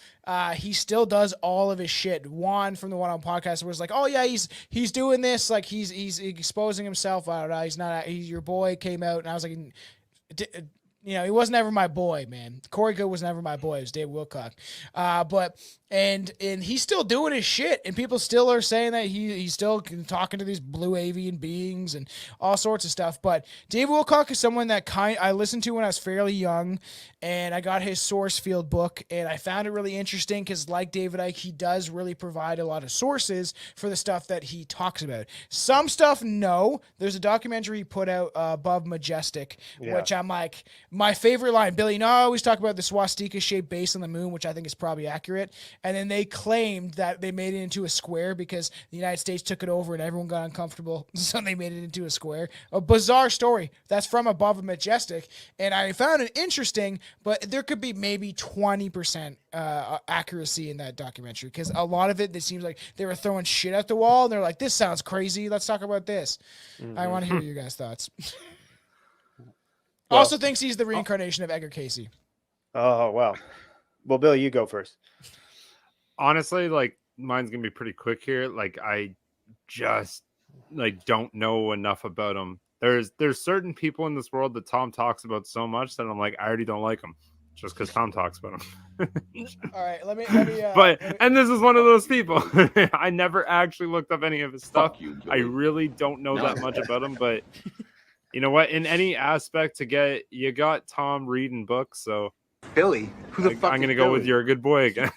He still does all of his shit. Juan from the One on Podcast was like, oh yeah, he's doing this. Like he's exposing himself. He's not, your boy came out and I was like, he was never my boy, man. Corey Good was never my boy. It was Dave Wilcock. And he's still doing his shit, and people still are saying that he's still talking to these blue avian beings and all sorts of stuff. But Dave Wilcock is someone that I listened to when I was fairly young, and I got his source field book, and I found it really interesting because, like David Icke, he does really provide a lot of sources for the stuff that he talks about. Some stuff, no. There's a documentary he put out, Above Majestic, which I'm like, my favorite line, Billy, I always talk about the swastika-shaped base on the moon, which I think is probably accurate. And then they claimed that they made it into a square because the United States took it over and everyone got uncomfortable. So they made it into a square. A bizarre story. That's from Above Majestic. And I found it interesting, but there could be maybe 20% accuracy in that documentary because a lot of it seems like they were throwing shit at the wall and they're like, this sounds crazy. Let's talk about this. I want to hear your guys' thoughts. Also thinks he's the reincarnation of Edgar Casey. Oh, wow. Well, Bill, you go first. Honestly, mine's gonna be pretty quick here. I just don't know enough about him. There's certain people in this world that Tom talks about so much that I'm like, I already don't like him just because Tom talks about him. All right, let me. And this is one of those people. I never actually looked up any of his stuff. I really don't know that much about him, but you know what? In any aspect you got Tom reading books, so Billy, who the fuck? I'm gonna go with you're a good boy again.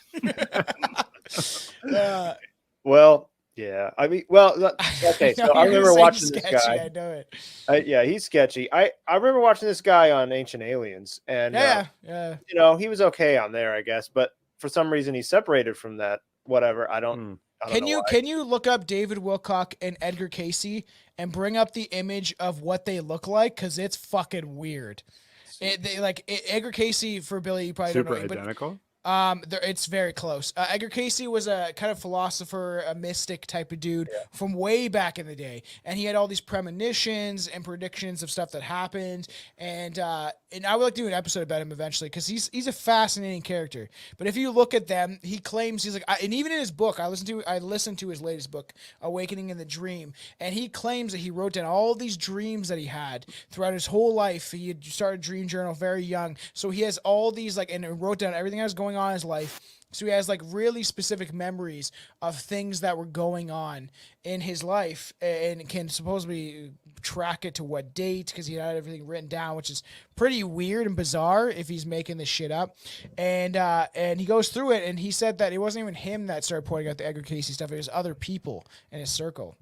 Well, yeah. I mean, okay. So I remember watching this guy. I know it. He's sketchy. I remember watching this guy on Ancient Aliens, and he was okay on there, I guess. But for some reason, he's separated from that. Whatever. I don't know Can you look up David Wilcock and Edgar Casey and bring up the image of what they look like? Because it's fucking weird. Edgar Casey, for Billy, you probably super don't know. identical. It's very close. Edgar Cayce was a kind of philosopher, a mystic type of dude from way back in the day, and he had all these premonitions and predictions of stuff that happened. And I would like to do an episode about him eventually because he's a fascinating character. But if you look at them, he claims he's like, and even in his book, I listened to his latest book, Awakening in the Dream, and he claims that he wrote down all these dreams that he had throughout his whole life. He had started a dream journal very young, so he has all these and wrote down everything that was going on in his life. So he has like really specific memories of things that were going on in his life and can supposedly track it to what date because he had everything written down, which is pretty weird and bizarre if he's making this shit up. And he goes through it, and he said that it wasn't even him that started pointing out the Edgar Cayce stuff. It was other people in his circle.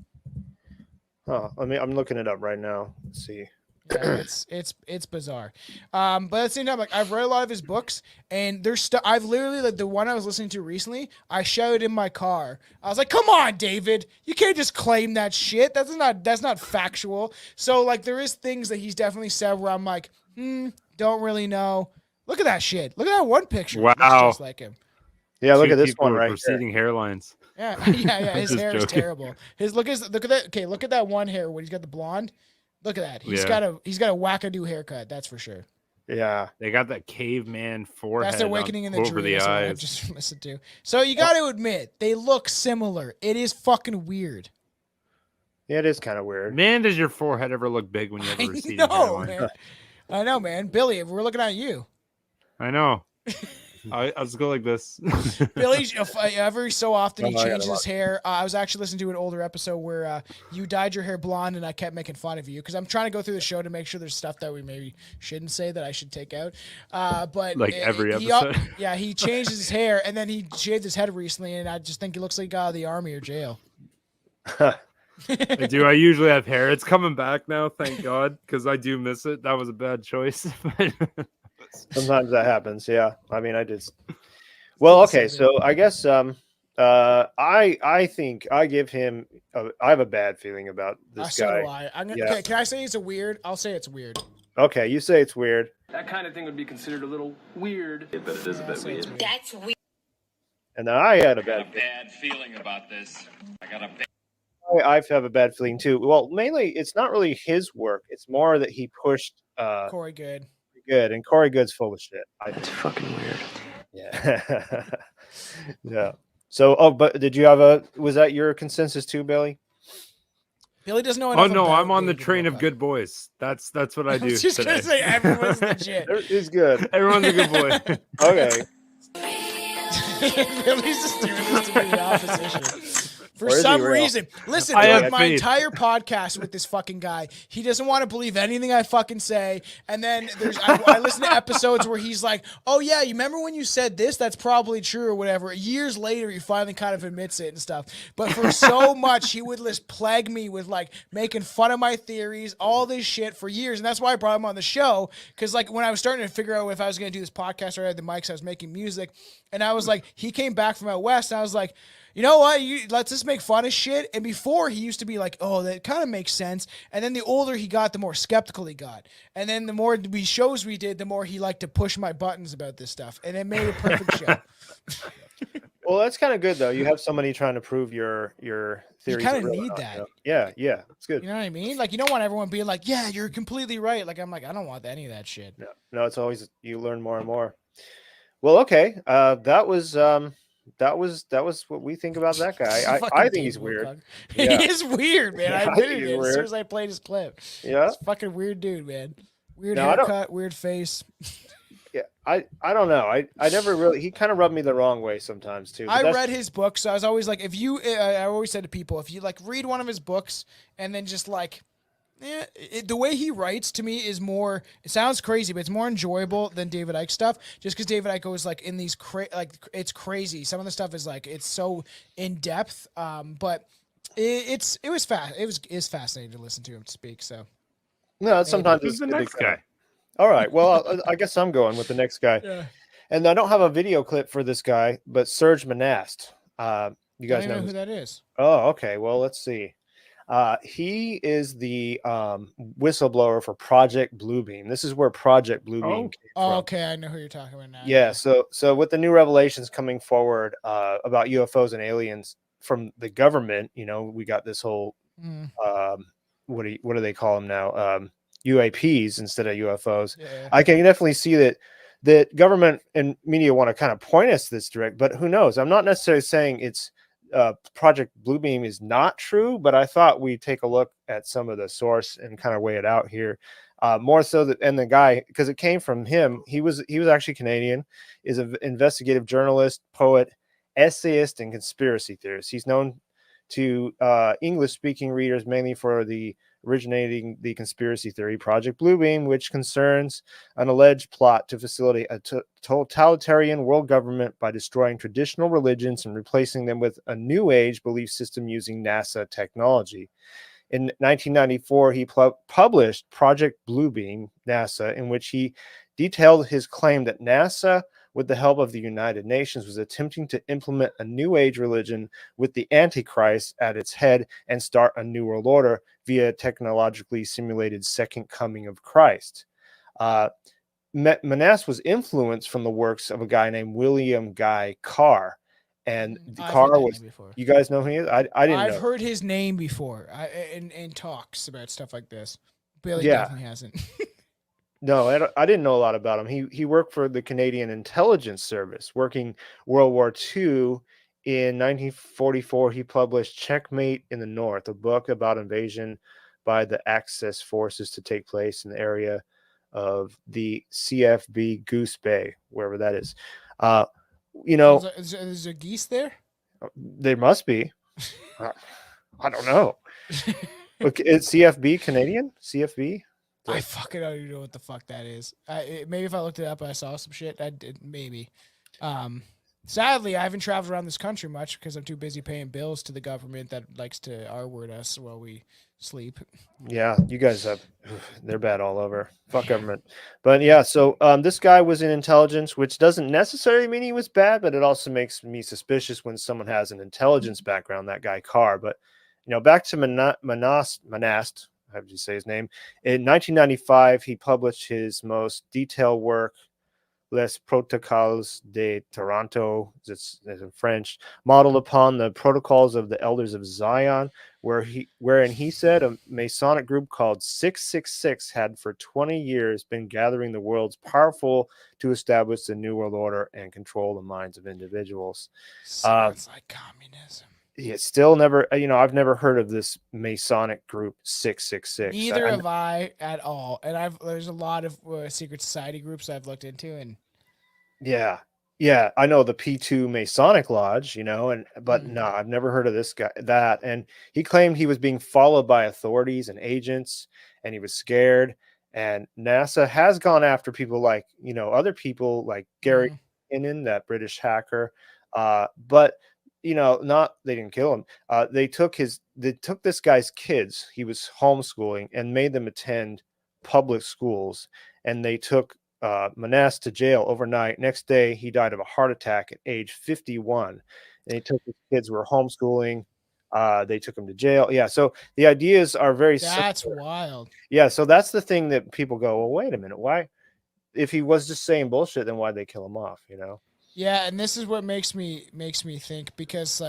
Oh, I'm looking it up right now. Let's see. Yeah, it's bizarre. But at the same time, like I've read a lot of his books, and there's stuff I've literally like the one I was listening to recently. I shouted in my car. I was like, "Come on, David! You can't just claim that shit. That's not factual." So like there is things that he's definitely said where I'm like, don't really know. Look at that shit. Look at that one picture. Wow, it looks just like him. Yeah, look at this one right receding hairlines. Yeah. His hair is terrible. Look at that. Okay, look at that one hair when he's got the blonde. Look at that. He's got a wackadoo haircut. That's for sure. Yeah, they got that caveman forehead. That's Awakening in the over Dream. the eyes. I just listened to. So you got to admit they look similar. It is fucking weird. Yeah, it is kind of weird. Man, does your forehead ever look big when you have a receding hairline? Man. I know, man. Billy, we're looking at you. I know. I'll just go like this. Billy, every so often he changes his hair. I was actually listening to an older episode where you dyed your hair blonde, and I kept making fun of you because I'm trying to go through the show to make sure there's stuff that we maybe shouldn't say that I should take out. But like every episode. He changed his hair, and then he shaved his head recently, and I just think he looks like he got out of the army or jail. I do. I usually have hair. It's coming back now, thank God, because I do miss it. That was a bad choice. Sometimes that happens. Yeah. I mean, I just. Well, okay. So I guess I think I give him. I have a bad feeling about this guy. So do I. Can I say it's a weird? I'll say it's weird. Okay, you say it's weird. That kind of thing would be considered a little weird. Yeah, but it is a bit weird. That's weird. And then I had a I got bad. a bad feeling about this. I got a bad. I have a bad feeling too. Well, mainly it's not really his work. It's more that he pushed Corey Good. Good, and Corey Good's full of shit. That's fucking weird. Yeah. Yeah. So, but did you have was that your consensus too, Billy? Billy doesn't know. Oh no, I'm on the train of good boys. That's what I do. I was just gonna say everyone's legit. He's good. Everyone's a good boy. Okay. Billy's just doing this to be the opposition. For Or is he some real? reason. Listen, I like have my faith. entire podcast with this fucking guy, he doesn't want to believe anything I fucking say. And then I listen to episodes where he's like, oh yeah, you remember when you said this? That's probably true or whatever. Years later, he finally kind of admits it and stuff. But for so much, he would just plague me with like making fun of my theories, all this shit for years. And that's why I brought him on the show. Because like when I was starting to figure out if I was going to do this podcast or I had the mics, I was making music. And I was like, he came back from out west. And I was like, you know what? Let's just make fun of shit. And before, he used to be like, oh, that kind of makes sense. And then the older he got, the more skeptical he got. And then the more shows we did, the more he liked to push my buttons about this stuff. And it made a perfect show. Well, that's kind of good though. You have somebody trying to prove your theories. You kind are of real need or not, that. you know? Yeah, it's good. You know what I mean? Like, you don't want everyone being like, yeah, you're completely right. Like, I'm like, I don't want any of that shit. No, it's always you learn more and more. Well, okay. That was what we think about that guy. I think he's weird. Yeah. He is weird, man. I I admitted think he's it as weird. soon as I played his clip. Yeah. He's a fucking weird dude, man. Weird No, I don't- haircut, weird face. Yeah, I don't know. I never really. He kind of rubbed me the wrong way sometimes too. but I that's- read his books, so I was always like, if you, I always said to people, if you like read one of his books and then just like, the way he writes to me is more, it sounds crazy, but it's more enjoyable than David Icke stuff, just because David Icke goes like in these, like it's crazy. Some of the stuff is like, it's so in depth, but it's fascinating to listen to him speak, so. No, sometimes Who's it's the good to next kinda- guy? All right. Well, I guess I'm going with the next guy. Yeah. And I don't have a video clip for this guy, but Serge Monast. You guys I don't know know who that is. Oh, okay. Well, let's see. He is the whistleblower for Project Bluebeam. This is where Project Bluebeam came Oh, from. okay, I know who you're talking about now. Yeah, so with the new revelations coming forward about UFOs and aliens from the government, we got this whole what do they call them now? UAPs instead of UFOs. Yeah. I can definitely see that government and media want to kind of point us this direct, but who knows? I'm not necessarily saying it's Project Bluebeam is not true, but I thought we'd take a look at some of the source and kind of weigh it out here. More so that, and the guy, because it came from him, he was actually Canadian, is an investigative journalist, poet, essayist, and conspiracy theorist. He's known to English-speaking readers mainly for originating the conspiracy theory Project Bluebeam, which concerns an alleged plot to facilitate a totalitarian world government by destroying traditional religions and replacing them with a new age belief system using NASA technology. In 1994, he published Project Bluebeam, NASA, in which he detailed his claim that NASA, with the help of the United Nations, was attempting to implement a new age religion with the Antichrist at its head and start a new world order via technologically simulated second coming of Christ. Monast was influenced from the works of a guy named William Guy Carr. And the Carr was, you guys know who he is? I didn't know. I've heard his name before in talks about stuff like this. Billy definitely hasn't. No, I didn't know a lot about him. He worked for the Canadian Intelligence Service, working World War II. In 1944, he published Checkmate in the North, a book about invasion by the Axis forces to take place in the area of the CFB Goose Bay, wherever that is. Is there geese there? There must be. I don't know. Look, is CFB Canadian? CFB? I fucking don't even know what the fuck that is. Maybe if I looked it up and I saw some shit, I did maybe. Sadly, I haven't traveled around this country much because I'm too busy paying bills to the government that likes to R-word us while we sleep. Yeah, you guys they're bad all over. Fuck government. But yeah, so this guy was in intelligence, which doesn't necessarily mean he was bad, but it also makes me suspicious when someone has an intelligence background, that guy Carr. But back to Monast, how did you say his name? In 1995, he published his most detailed work, Les Protocoles de Toronto, it's in French, modeled upon the protocols of the Elders of Zion, wherein he said a Masonic group called 666 had for 20 years been gathering the world's powerful to establish the New World Order and control the minds of individuals. Sounds like communism. It's still never, I've never heard of this Masonic group 666. Neither have I at all. And there's a lot of secret society groups I've looked into, and yeah, I know the P2 Masonic Lodge, but no, I've never heard of this guy. And he claimed he was being followed by authorities and agents, and he was scared. And NASA has gone after people like, other people like Gary Kinnan, that British hacker, but. They didn't kill him. They took this guy's kids. He was homeschooling and made them attend public schools. And they took Monast to jail overnight. Next day, he died of a heart attack at age 51. And they took his kids who were homeschooling. They took him to jail. Yeah. So the ideas are very That's similar. wild. Yeah. So that's the thing that people go, well, wait a minute. Why? If he was just saying bullshit, then why'd they kill him off? Yeah, and this is what makes me think, because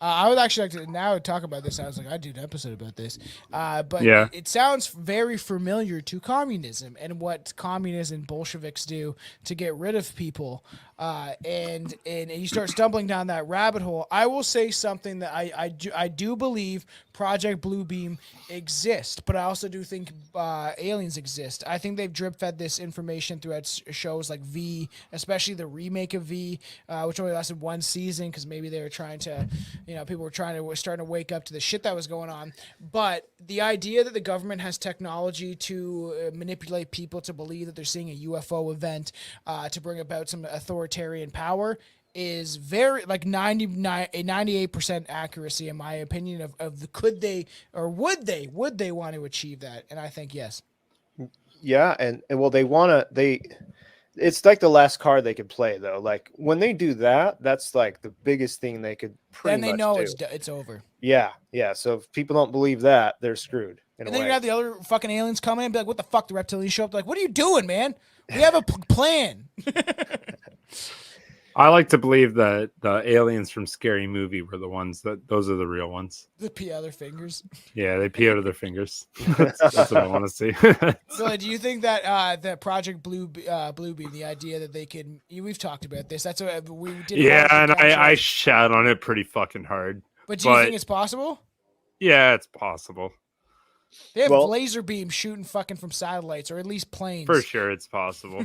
I would actually like to now talk about this. I was like, I'd do an episode about this. But yeah. It sounds very familiar to communism and what communists and Bolsheviks do to get rid of people. And you start stumbling down that rabbit hole. I will say something that I do believe Project Bluebeam exists, but I also do think aliens exist. I think they've drip fed this information throughout shows like V, especially the remake of V, which only lasted one season because maybe they were trying to, people were starting to wake up to the shit that was going on. But the idea that the government has technology to manipulate people to believe that they're seeing a UFO event to bring about some authoritarian power is very 98% accuracy in my opinion of the could they or would they want to achieve that. And I think yes. Yeah, and well, they want to it's like the last card they could play, though. Like when they do that, that's like the biggest thing they could pretty Then they much know do. it's over. Yeah. So if people don't believe that, they're screwed. And then you have the other fucking aliens come in and be like, what the fuck? The reptilians show up. They're like, what are you doing, man? We have a plan. I like to believe that the aliens from Scary Movie were the ones those are the real ones. The pee out of their fingers. Yeah, they pee out of their fingers. That's what I want to see. So, do you think that that Project Bluebeam, the idea that they could, we've talked about this. That's what we did. Yeah, and I shat on it pretty fucking hard. But do you think it's possible? Yeah, it's possible. They have laser beams shooting fucking from satellites, or at least planes. For sure, it's possible.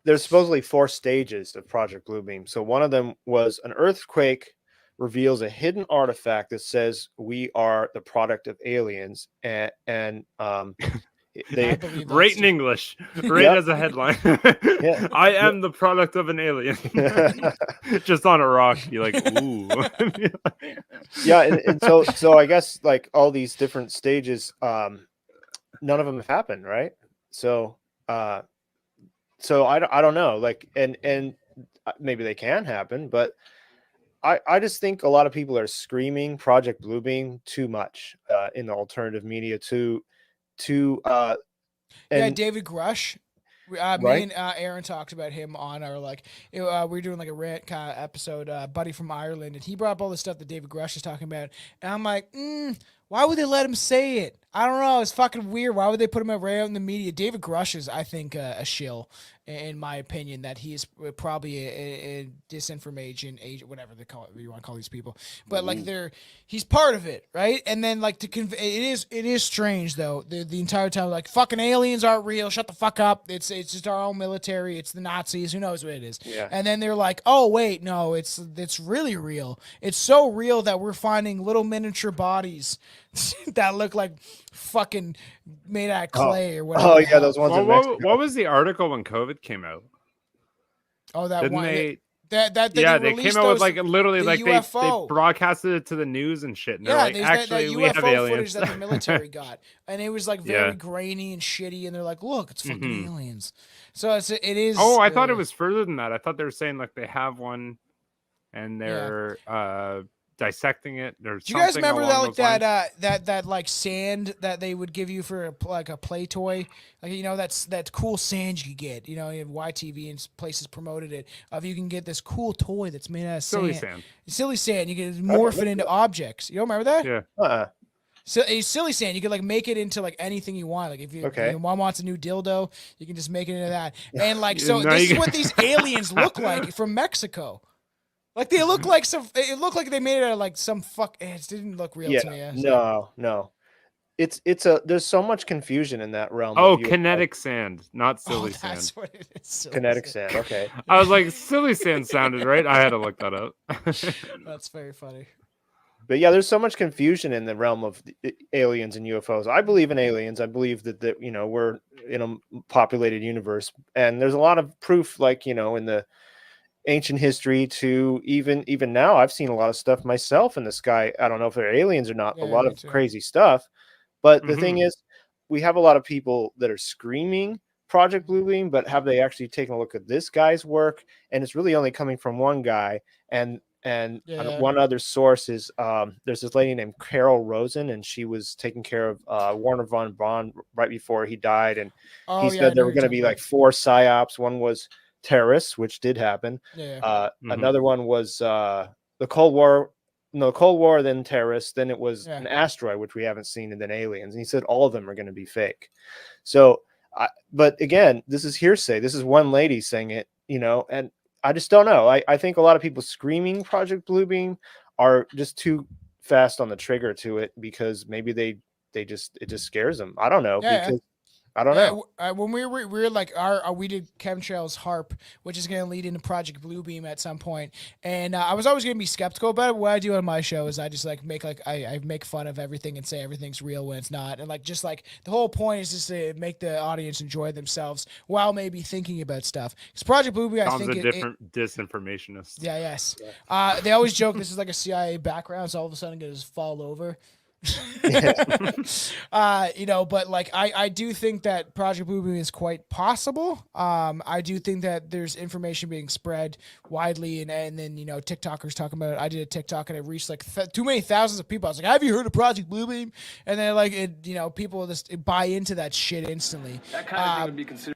There's supposedly 4 stages of Project Bluebeam. So one of them was an earthquake reveals a hidden artifact that says we are the product of aliens, and they right in English, right as a headline. Yeah. I am the product of an alien. Just on a rock, be like, ooh. Yeah, and so I guess like all these different stages, none of them have happened, right? So I don't know, like, and maybe they can happen, but I just think a lot of people are screaming Project Bluebeam too much in the alternative media David Grush. Me and Aaron talked about him on our we were doing like a rant kind of episode, buddy from Ireland, and he brought up all the stuff that David Grush is talking about, and I'm like, why would they let him say it? I don't know. It's fucking weird. Why would they put him right out in the media? David Grush is, I think, a shill, in my opinion, that he is probably a disinformation agent, whatever they call it, you want to call these people. But like he's part of it, right? And then like it is strange though. The entire time like fucking aliens aren't real. Shut the fuck up. It's just our own military. It's the Nazis. Who knows what it is? Yeah. And then they're like, oh wait, no, it's really real. It's so real that we're finding little miniature bodies that look like fucking made out of clay or whatever. Oh yeah, those ones. What was the article when COVID came out? Oh, that Didn't one. they They came out with like literally the like UFO. they broadcasted it to the news and shit. And Yeah, they're like, that actually, UFO we have aliens. footage that the military got, and it was like very Yeah. grainy and shitty. And they're like, "Look, it's fucking aliens." So it is. Oh, I thought it was further than that. I thought they were saying like they have one, and they're dissecting it. Do you guys remember that like that like sand that they would give you for a play toy? Like that cool sand you could get. YTV and places promoted it. You can get this cool toy that's made out of sand. Silly sand. You can morph it into objects. You don't remember that? Yeah. So a silly sand, you can like make it into like anything you want. Like if your mom wants a new dildo, you can just make it into that. And like this is what these aliens look like from Mexico. Like they look like it looked like they made it out of like some fuck. It didn't look real to me. No. It's there's so much confusion in that realm. Oh, kinetic sand, not silly sand. That's what it is. Kinetic sand. Okay. I was like, silly sand sounded right. I had to look that up. That's very funny. But yeah, there's so much confusion in the realm of aliens and UFOs. I believe in aliens. I believe that we're in a populated universe, and there's a lot of proof, like in the ancient history to even now. I've seen a lot of stuff myself in the sky. I don't know if they're aliens or not. A lot of crazy stuff. But the thing is, we have a lot of people that are screaming Project Bluebeam, but have they actually taken a look at this guy's work? And it's really only coming from one guy. And one other source is there's this lady named Carol Rosen, and she was taking care of Warner von Braun right before he died. And he said there were going to be like 4 psyops. One was terrorists, which did happen. Another one was the Cold War. No, Cold War, then terrorists, then it was an asteroid, which we haven't seen, and then aliens. And he said all of them are going to be fake. So, but again, this is hearsay. This is one lady saying it, and I just don't know. I think a lot of people screaming Project Bluebeam are just too fast on the trigger to it because maybe it just scares them. I don't know. Because I don't know. When we were like we did chemtrails HARP, which is going to lead into Project Bluebeam at some point, and I was always going to be skeptical about it. What I do on my show is I just like I make fun of everything and say everything's real when it's not, and like the whole point is just to make the audience enjoy themselves while maybe thinking about stuff. Because Project Bluebeam, I think a different disinformationist. Yes. They always joke this is like a CIA background, so all of a sudden it just fall over. You know, but like I do think that Project Bluebeam is quite possible. I do think that there's information being spread widely, and then, you know, TikTokers talking about it. I did a TikTok and it reached like too many thousands of people. I was like, have you heard of Project Bluebeam? And then like you know, people just buy into that shit instantly. That kind of thing would be considered.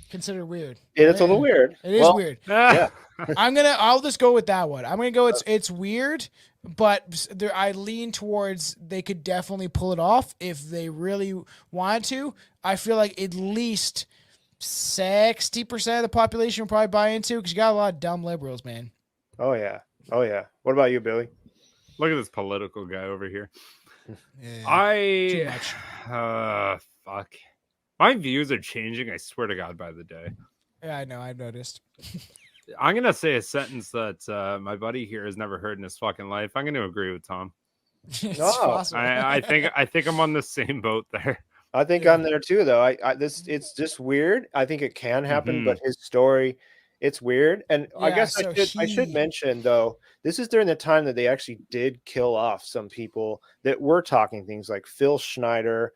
Considered weird. Yeah, it's a little weird. It is weird. Yeah. I'll just go with that one. I'm gonna go. It's weird, but I lean towards they could definitely pull it off if they really want to. I feel like at least 60% of the population will probably buy into, because you got a lot of dumb liberals, man. Oh yeah. What about you, Billy? Look at this political guy over here. Too much. Fuck. My views are changing, I swear to God, by the day. Yeah, I know. I've noticed. I'm going to say a sentence that my buddy here has never heard in his fucking life. I'm going to agree with Tom. It's possible. I think I'm on the same boat there. I think I'm there too, though. It's just weird. I think it can happen, but his story, it's weird. And I guess I should mention, though, this is during the time that they actually did kill off some people that were talking things like Phil Schneider,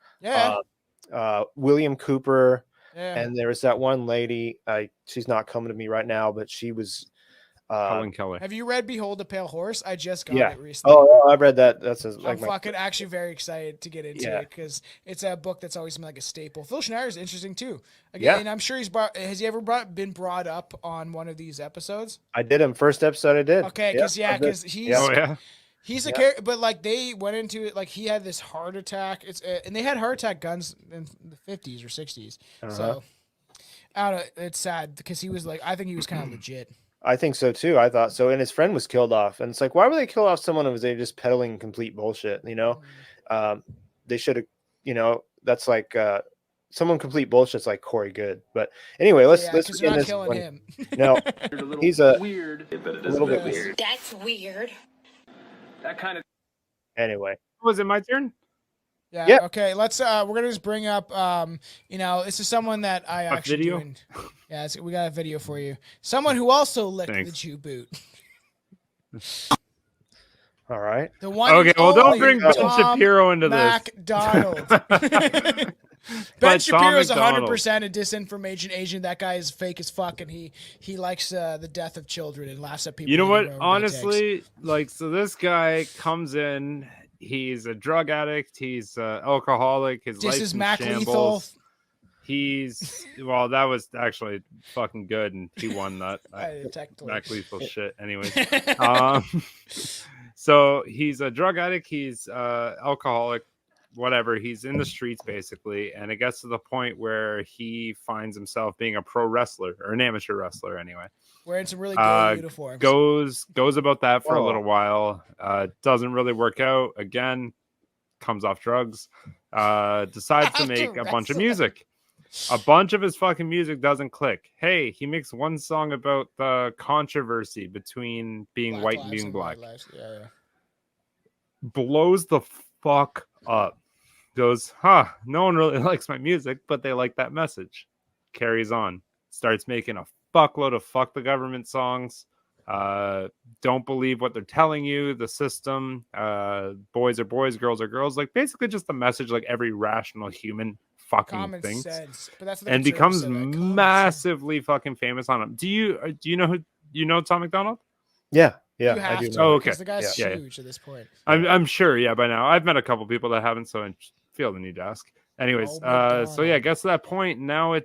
William Cooper, and there was that one lady. She's not coming to me right now, but she was Helen Keller. Have you read Behold a Pale Horse? I just got it recently. Oh, I've read that. I'm fucking actually very excited to get into it, because it's a book that's always been like a staple. Phil Schneider is interesting too. Again, and I'm sure has he ever been brought up on one of these episodes? I did him first episode. I did. Okay, because he's a character, but like they went into it like he had this heart attack. And they had heart attack guns in the 50s or 60s. So I don't know, it's sad because he was like, I think he was kind of legit. I think so too. I thought so. And his friend was killed off. And it's like, why would they kill off someone who was just peddling complete bullshit? You know, they should have, you know, that's like someone complete bullshit's like Corey Good. But anyway, let's you're not killing him. No, he's a weird, but it a little bit weird. That's weird. That kind of. Anyway, was it my turn? Yeah. Okay. Let's. We're gonna just bring up. You know, this is someone that I actually video. Yeah, we got a video for you. Someone who also licked the Jew boot. All right. The one. Okay. Well, don't bring Ben Tom Shapiro into McDonald. Ben Shapiro's 100% a disinformation agent. That guy is fake as fuck, and he likes the death of children and laughs at people. You know what? Honestly, like, so this guy comes in. He's a drug addict. He's alcoholic. His life is Mac Lethal. That was actually fucking good, and he won that. Mac Lethal shit. Anyways, so he's a drug addict. He's alcoholic. Whatever, he's in the streets basically, and it gets to the point where he finds himself being a pro wrestler or an amateur wrestler anyway, wearing some really good uniforms. Goes about that for a little while, doesn't really work out, again comes off drugs, decides to make a bunch of music. A bunch of his fucking music doesn't click. Hey, he makes one song about the controversy between being white and being black. Blows the fuck up. Goes, no one really likes my music, but they like that message. Carries on. Starts making a fuckload of fuck the government songs. Don't believe what they're telling you. The system. Boys are boys, girls are girls. Like basically just the message like every rational human fucking thinks. Sense. But that's and becomes massively fucking famous on him. Do you know Tom McDonald? Yeah. Yeah, I do know. know. Okay. The guy's huge at this point. I'm sure, by now. I've met a couple people that haven't, so I feel the need to ask. Anyways, so yeah, it gets to that point. Now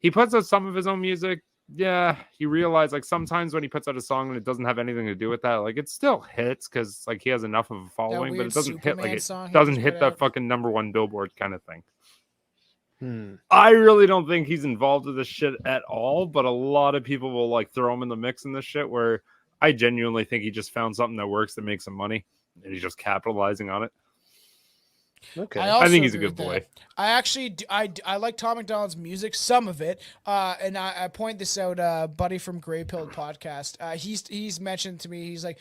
he puts out some of his own music. Yeah, he realized like sometimes when he puts out a song and it doesn't have anything to do with that, like it still hits because like he has enough of a following, but it doesn't hit like it doesn't hit that fucking #1 Billboard kind of thing. I really don't think he's involved with this shit at all, but a lot of people will like throw him in the mix in this shit where I genuinely think he just found something that works that makes him money and he's just capitalizing on it. Okay. I think he's a agree good with boy. that. I actually I like Tom McDonald's music, some of it, and I point this out. Buddy from Grey Pilled podcast, he's mentioned to me. He's like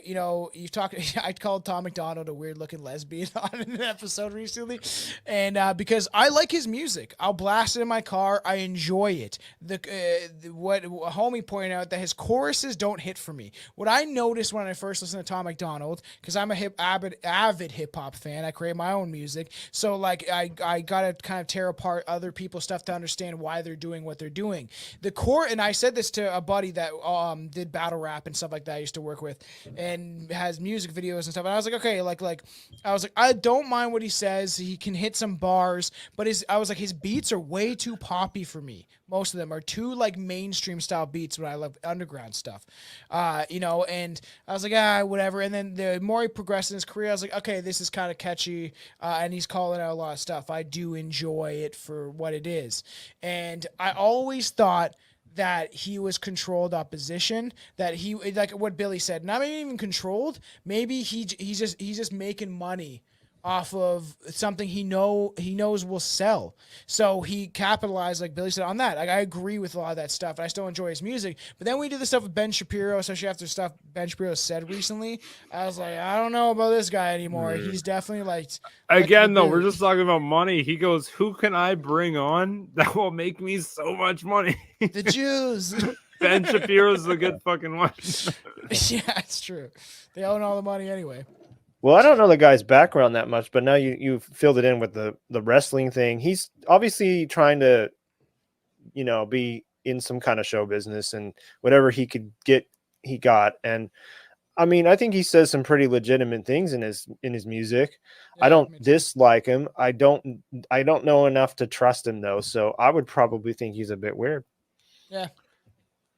you know, you've talked. I called Tom McDonald a weird looking lesbian on an episode recently, and because I like his music, I'll blast it in my car. I enjoy it. What a homie pointed out that his choruses don't hit for me. What I noticed when I first listened to Tom McDonald, because I'm a avid hip hop fan, I create my own music, so like I gotta kind of tear apart other people's stuff to understand why they're doing what they're doing. The core, and I said this to a buddy that did battle rap and stuff like that I used to work with, and has music videos and stuff. And I was like, okay, like I was like, I don't mind what he says. He can hit some bars, but I was like, his beats are way too poppy for me. Most of them are too like mainstream style beats when I love underground stuff, you know. And I was like, whatever. And then the more he progressed in his career, I was like, okay, this is kind of catchy, and he's calling out a lot of stuff. I do enjoy it for what it is, and I always thought that he was controlled opposition, that he, like what Billy said, not even controlled. Maybe he's just making money off of something he knows will sell. So he capitalized, like Billy said, on that. Like, I agree with a lot of that stuff, and I still enjoy his music. But then we did the stuff with Ben Shapiro, especially after stuff Ben Shapiro said recently. I was like, I don't know about this guy anymore. He's definitely like Again, though, we're just talking about money. He goes, who can I bring on that will make me so much money? The Jews. Ben Shapiro's a good fucking one. Yeah, it's true. They own all the money anyway. Well, I don't know the guy's background that much, but now you filled it in with the wrestling thing. He's obviously trying to, you know, be in some kind of show business, and whatever he could get, he got. And I mean, I think he says some pretty legitimate things in his music. Yeah, I don't dislike him. I don't know enough to trust him though, so I would probably think he's a bit weird. Yeah.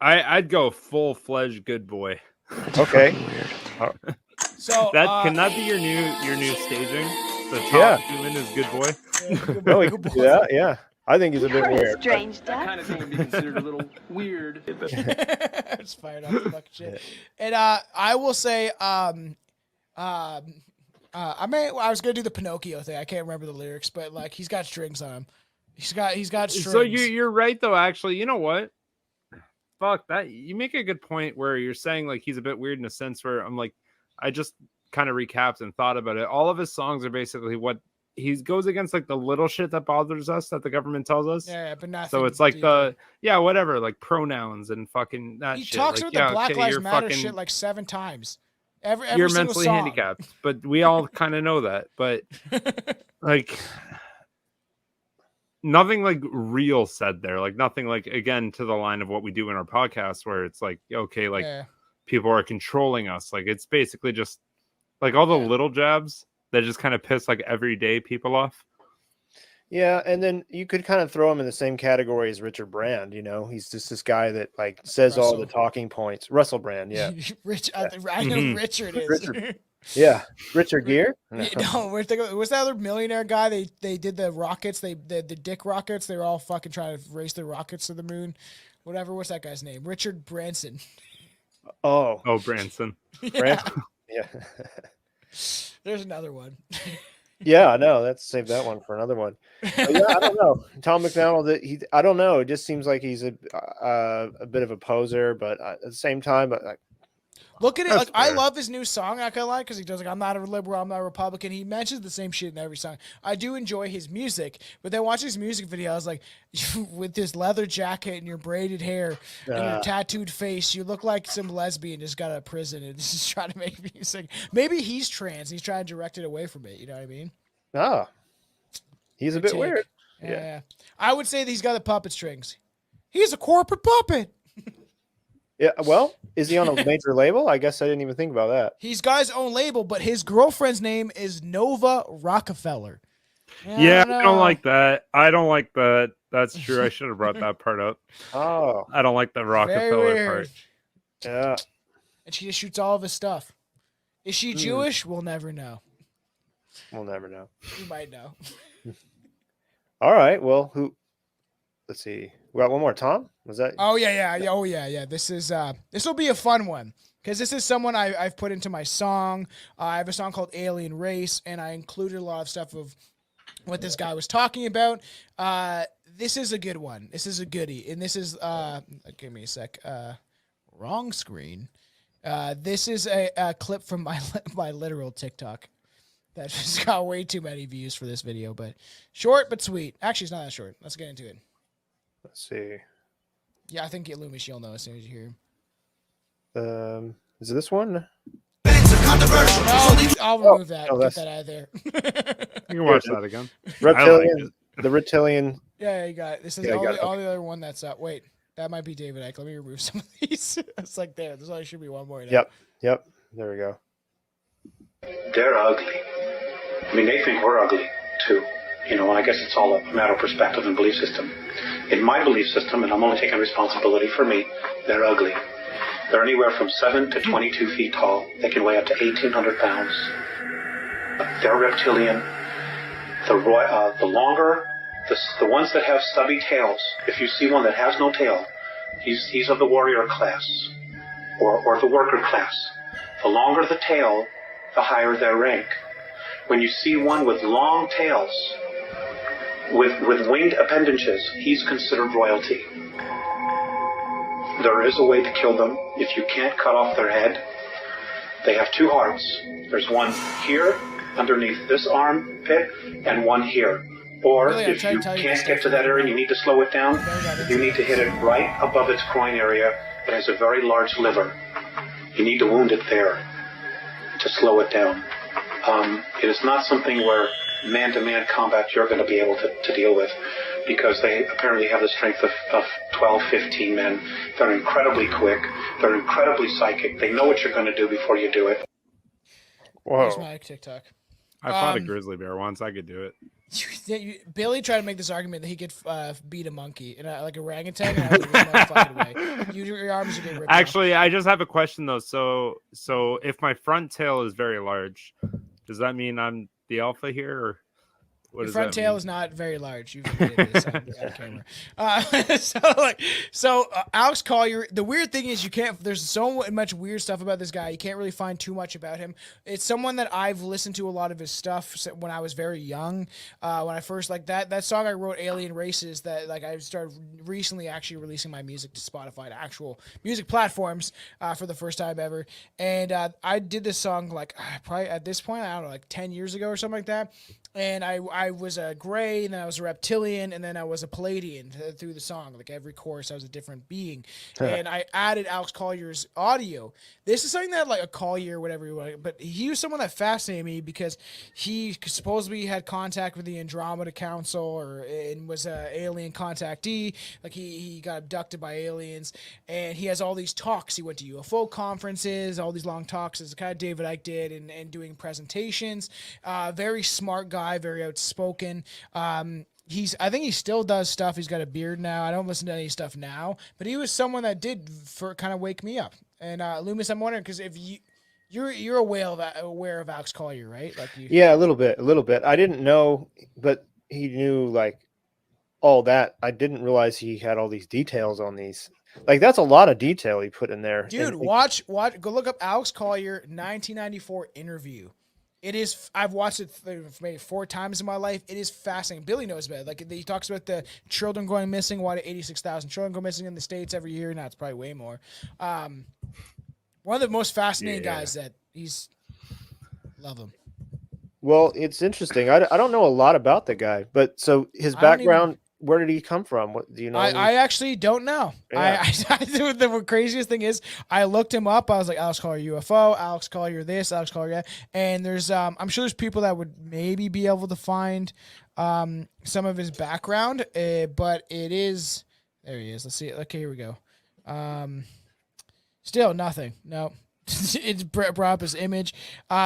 I'd go full-fledged good boy. Okay. So can that be your new staging? The top human is good boy. No, he could do that, yeah. I think he's a bit weird. Strange that kind of thing would be considered a little weird. It's fired off the fucking shit. And I will say, I was gonna do the Pinocchio thing. I can't remember the lyrics, but like he's got strings on him. He's got strings. So you're right though. Actually, you know what? Fuck that. You make a good point where you're saying like he's a bit weird in a sense where I'm like, I just kind of recapped and thought about it. All of his songs are basically what he goes against, like the little shit that bothers us that the government tells us. Yeah, but nothing. So it's like whatever, like pronouns and fucking that he shit. talks like, about the Black Lives Matter fucking, shit like 7 times. Every you're single mentally song. handicapped, but we all kind of know that. But like nothing like real said there, like nothing like again to the line of what we do in our podcast, where it's like okay, like people are controlling us. Like it's basically just like all the little jabs that just kind of piss like everyday people off. Yeah, and then you could kind of throw him in the same category as Richard Brand. You know, he's just this guy that like says all the talking points. Russell Brand, yeah. I know Richard is. Richard. Yeah, Richard Gere. No, we're thinking. What's that other millionaire guy? They did the rockets. The dick rockets. They were all fucking trying to race the rockets to the moon. Whatever. What's that guy's name? Richard Branson. Oh, Branson. Branson. Yeah. There's another one. Yeah, no, let's save that one for another one. But yeah, I don't know. Tom McDonald, I don't know. It just seems like he's a bit of a poser, but at the same time, look at it. Like, I love his new song. Not gonna lie, because he does like, I'm not a liberal, I'm not a Republican. He mentions the same shit in every song. I do enjoy his music, but then watching his music video, I was like, with this leather jacket and your braided hair and your tattooed face, you look like some lesbian just got out of prison and is just trying to make music. Maybe he's trans. He's trying to direct it away from it. You know what I mean? He's a bit weird. Yeah. I would say that he's got the puppet strings. He's a corporate puppet. Yeah, well, is he on a major label? I guess I didn't even think about that. He's got his own label, but his girlfriend's name is Nova Rockefeller. Yeah, I don't like that. I don't like that. That's true. I should have brought that part up. Oh. I don't like the Rockefeller part. Yeah. And she just shoots all of his stuff. Is she Jewish? We'll never know. We'll never know. We might know. All right. Well, let's see. We got one more. Tom, was that? Oh yeah. This will be a fun one because this is someone I've put into my song. I have a song called Alien Race, and I included a lot of stuff of what this guy was talking about. This is a good one. This is a goodie, and this is give me a sec. Wrong screen. This is a clip from my literal TikTok that just got way too many views for this video, but short but sweet. Actually, it's not that short. Let's get into it. Let's see. Yeah, I think Loomis, you'll know as soon as you hear him. Is it this one? I'll remove that. Get that out of there. You can watch that again. Reptilian. The reptilian. Yeah, you got it. This is all the other one that's up. Wait, that might be David Icke. Let me remove some of these. It's like there. There's only should be one more. Now. Yep. There we go. They're ugly. I mean, they think we're ugly too. You know, I guess it's all a matter of perspective and belief system. In my belief system, and I'm only taking responsibility for me, they're ugly. They're anywhere from 7 to 22 feet tall. They can weigh up to 1,800 pounds. They're reptilian. The longer, the ones that have stubby tails, if you see one that has no tail, he's of the warrior class or the worker class. The longer the tail, the higher their rank. When you see one with long tails, with winged appendages, he's considered royalty. There is a way to kill them. If you can't cut off their head, they have two hearts. There's one here, underneath this armpit, and one here. Or really, if you can't get to that area and you need to slow it down, you need to hit it right above its groin area. It has a very large liver. You need to wound it there to slow it down. It is not something where man-to-man combat you're going to be able to deal with, because they apparently have the strength of 12, 15 men. They're incredibly quick. They're incredibly psychic. They know what you're going to do before you do it. Whoa. Here's my TikTok. I fought a grizzly bear once. I could do it. Billy tried to make this argument that he could beat a monkey and like a orangutan. And I was like, no fucking way. Your arms are getting ripped Actually, off. I just have a question though. So if my front tail is very large, does that mean I'm the alpha here, or what Your does front that tail mean? is not very large. You've admitted this on camera. So Alex Collier. The weird thing is you can't. There's so much weird stuff about this guy. You can't really find too much about him. It's someone that I've listened to a lot of his stuff when I was very young. When I first that song I wrote, Alien Races, that like I started recently actually releasing my music to Spotify, to actual music platforms for the first time ever. And I did this song like probably at this point I don't know, like 10 years ago or something like that. And I was a gray, and then I was a reptilian, and then I was a Palladian through the song. Like every chorus, I was a different being. And I added Alex Collier's audio. This is something that like a Collier, whatever you want, but he was someone that fascinated me because he supposedly had contact with the Andromeda Council and was an alien contactee. Like he got abducted by aliens, and he has all these talks. He went to UFO conferences, all these long talks, as kind of David Icke did, and doing presentations. Very smart guy, very outspoken. I think he still does stuff. He's got a beard now. I don't listen to any stuff now, but he was someone that did kind of wake me up. And Loomis, I'm wondering because if you're aware of Alex Collier, right? Like Yeah, a little bit. I didn't know, but he knew like all that. I didn't realize he had all these details on these. Like that's a lot of detail he put in there. Dude, watch. Go look up Alex Collier 1994 interview. It is. I've watched it maybe 4 times in my life. It is fascinating. Billy knows about it. Like he talks about the children going missing. Why do 86,000 children go missing in the States every year? Now it's probably way more. One of the most fascinating guys that love him. Well, it's interesting. I don't know a lot about the guy, but so his background. Where did he come from? What do you know? I actually don't know. Yeah. The craziest thing is I looked him up. I was like, Alex Collier UFO, Alex Collier this, Alex Collier that. And there's I'm sure there's people that would maybe be able to find some of his background, but it is there he is. Let's see. Okay, here we go. Still nothing. No. It's brought up his image.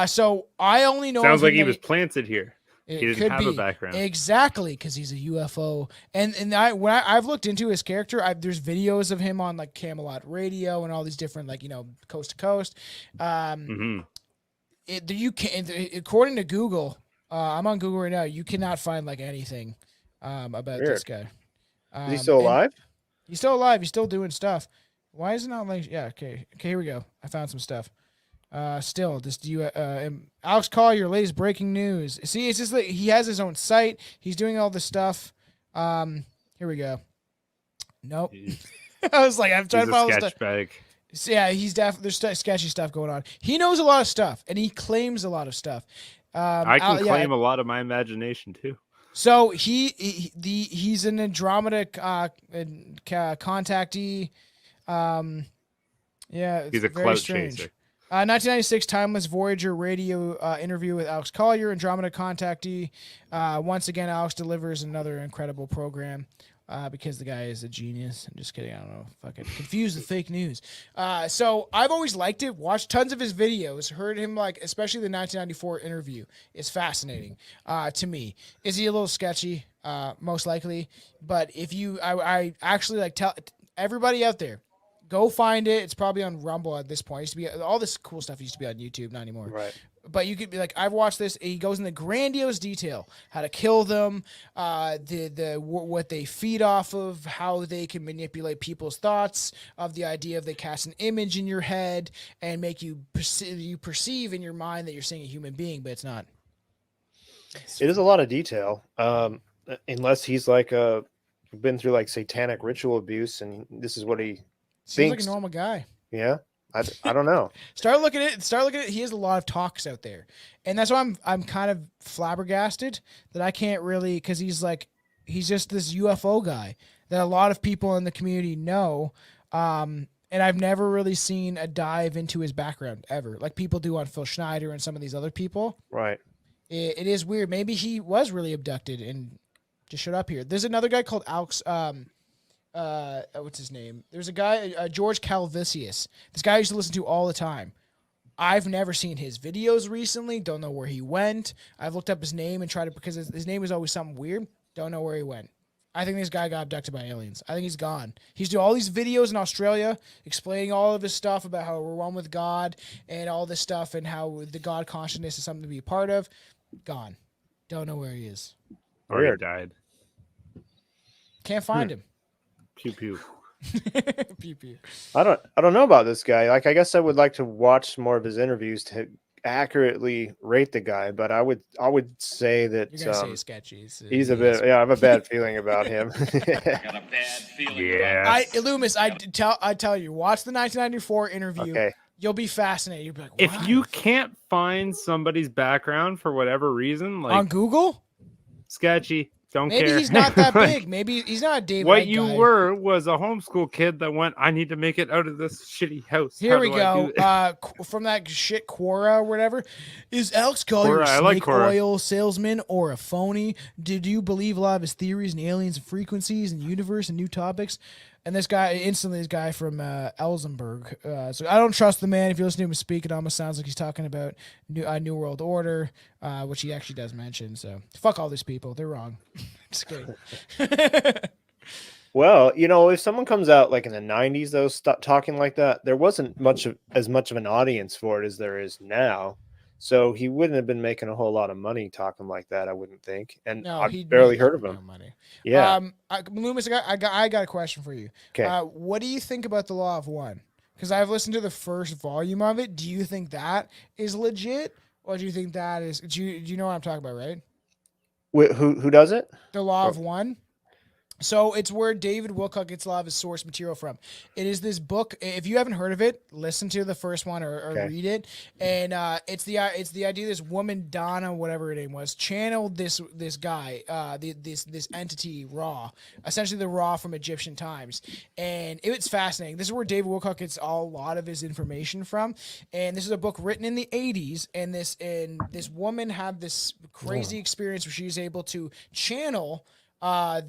So I only know. Sounds like he was planted here. It he didn't could have be. a background. Exactly, because he's a UFO. And I've looked into his character, there's videos of him on like Camelot Radio and all these different coast to coast. You can, according to Google, I'm on Google right now. You cannot find like anything about this guy. Is he still alive? He's still alive. He's still doing stuff. Why is it not like? Yeah. Okay. Here we go. I found some stuff. Still, just Alex Collier, latest breaking news. See, it's just like he has his own site. He's doing all this stuff. Here we go. Nope. I was like, I'm trying to follow sketch bag. So, yeah, there's sketchy stuff going on. He knows a lot of stuff, and he claims a lot of stuff. I can claim a lot of my imagination too. So he's an Andromeda contactee. Yeah, he's a very clout strange. chaser. 1996 Timeless Voyager radio interview with Alex Collier, Andromeda contactee. Once again, Alex delivers another incredible program because the guy is a genius. I'm just kidding. I don't know. Fucking confused with fake news. So I've always liked it. Watched tons of his videos. Heard him especially the 1994 interview. It's fascinating to me. Is he a little sketchy? Most likely. But if I actually tell everybody out there. Go find it. It's probably on Rumble at this point. It used to be all this cool stuff used to be on YouTube, not anymore. Right. But you could be like, I've watched this. He goes into grandiose detail, how to kill them, what they feed off of, how they can manipulate people's thoughts, of the idea of they cast an image in your head and make you perceive in your mind that you're seeing a human being, but it's not. It is a lot of detail. Unless he's been through satanic ritual abuse, and this is what he Seems thinks. like a normal guy. Yeah. I don't know. Start looking at it. He has a lot of talks out there, and that's why I'm kind of flabbergasted that I can't really, because he's just this UFO guy that a lot of people in the community know, and I've never really seen a dive into his background ever, like people do on Phil Schneider and some of these other people. Right. It is weird. Maybe he was really abducted and just showed up here. There's another guy called Alex. What's his name? There's a guy, George Calvisius. This guy I used to listen to all the time. I've never seen his videos recently. Don't know where he went. I've looked up his name and tried to, because his name is always something weird. Don't know where he went. I think this guy got abducted by aliens. I think he's gone. He's doing all these videos in Australia explaining all of his stuff about how we're one with God and all this stuff and how the God consciousness is something to be a part of. Gone. Don't know where he is. Or he died. Can't find him. Pew pew. Pew pew. I don't know about this guy. I guess I would like to watch more of his interviews to accurately rate the guy, but I would say that You're gonna say he's sketchy. He's a bit. Yeah, I have a bad feeling about him. I got a bad feeling. Yeah. Loomis, I tell you, watch the 1994 interview. Okay. You'll be fascinated. You'll be like, if you can't find somebody's background for whatever reason, on Google, sketchy. Don't maybe care. He's not that big. Maybe he's not a Dave. What Wright you guy. were was a homeschool kid that went, I need to make it out of this shitty house. Here How we do I do go. From that shit Quora or whatever. Is Alex Collier a snake oil salesman or a phony? Did you believe a lot of his theories and aliens and frequencies and universe and new topics? And this guy, instantly, this guy from Elsenberg. So I don't trust the man. If you listen to him speak, it almost sounds like he's talking about New World Order, which he actually does mention. So fuck all these people. They're wrong. Just kidding. Well, if someone comes out in the 90s, though, talking like that, there wasn't as much of an audience for it as there is now. So he wouldn't have been making a whole lot of money talking like that, I wouldn't think. And No, I've barely heard of him. Money. Yeah. Loomis, I got a question for you. Okay. What do you think about the Law of One? Because I've listened to the first volume of it. Do you think that is legit, or do you think that is? Do you know what I'm talking about, right? Who does it? The Law of One. So it's where David Wilcock gets a lot of his source material from. It is this book. If you haven't heard of it, listen to the first one or read it. And it's the idea this woman, Donna, whatever her name was, channeled this guy, this entity, Ra, essentially the Ra from Egyptian times. And it's fascinating. This is where David Wilcock gets a lot of his information from. And this is a book written in the 80s. And this woman had this crazy experience where she was able to channel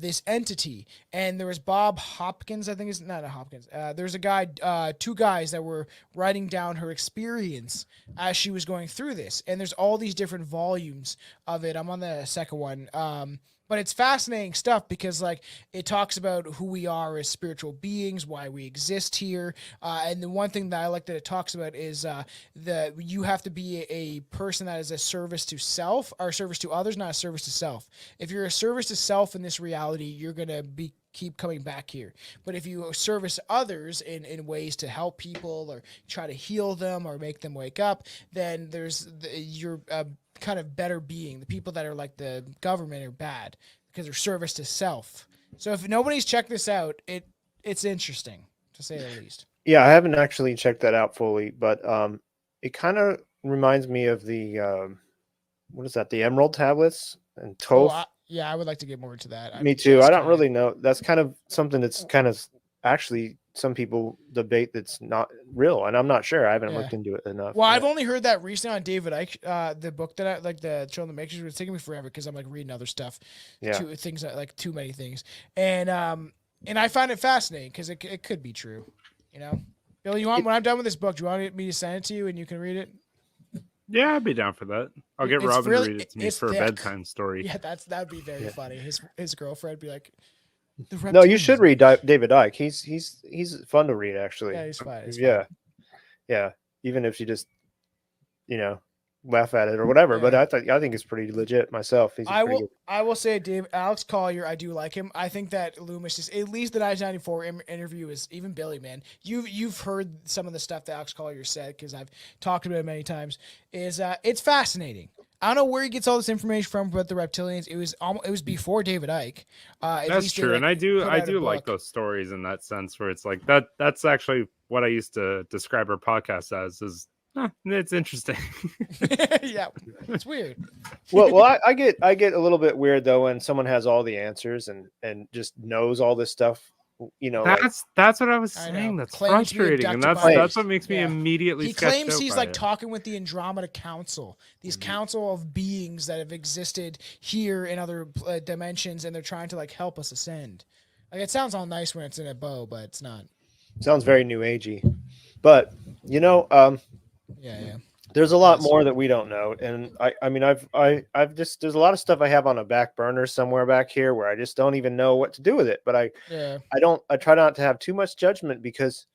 this entity, and there was Bob Hopkins, I think it's not Hopkins. There's a guy, two guys that were writing down her experience as she was going through this, and there's all these different volumes of it. I'm on the second one. But it's fascinating stuff because it talks about who we are as spiritual beings, why we exist here. And the one thing that I like that it talks about is that you have to be a person that is a service to self or service to others, not a service to self. If you're a service to self in this reality, you're going to be keep coming back here. But if you service others in ways to help people or try to heal them or make them wake up, then you're a kind of better being. The people that are like the government are bad because they're service to self. So if nobody's checked this out, it's interesting to say the least. Yeah, I haven't actually checked that out fully, but it kind of reminds me of the what is that? The Emerald tablets and Toph. Yeah, I would like to get more into that. Me too. I don't really know. That's kind of something that's kind of actually some people debate that's not real, and I'm not sure. I haven't looked into it enough. Well, I've only heard that recently on David Icke, the book that I like, the Children of the Makers. It's taking me forever because I'm like reading other stuff. Yeah. Too many things, and I find it fascinating because it could be true, you know. Bill, when I'm done with this book, do you want me to send it to you and you can read it? Yeah, I'd be down for that. I'll get Robin to read it to me for thick. a bedtime story. Yeah, that'd be very funny. His girlfriend be like, no, you should read David Icke. He's fun to read, actually. Yeah, he's fine. Yeah. Even if you just, laugh at it or whatever. Yeah. But I think it's pretty legit myself. I will say, Alex Collier, I do like him. I think that Loomis is, at least the 1994 interview is, even Billy, man. You've heard some of the stuff that Alex Collier said because I've talked about it many times. It's fascinating. I don't know where he gets all this information from about the reptilians. It was before David Icke. That's true, and I do like those stories in that sense where it's like that. That's actually what I used to describe our podcast as. It's interesting. Yeah, it's weird. well, I get a little bit weird though when someone has all the answers and just knows all this stuff. That's what I was saying. That's frustrating, and that's what makes me immediately. He claims he's like talking with the Andromeda Council, these council of beings that have existed here in other dimensions, and they're trying to like help us ascend. Like it sounds all nice when it's in a bow, but it's not. Sounds very new agey, but yeah. There's a lot more that we don't know, and I mean I've just there's a lot of stuff I have on a back burner somewhere back here where I just don't even know what to do with it. But I try not to have too much judgment because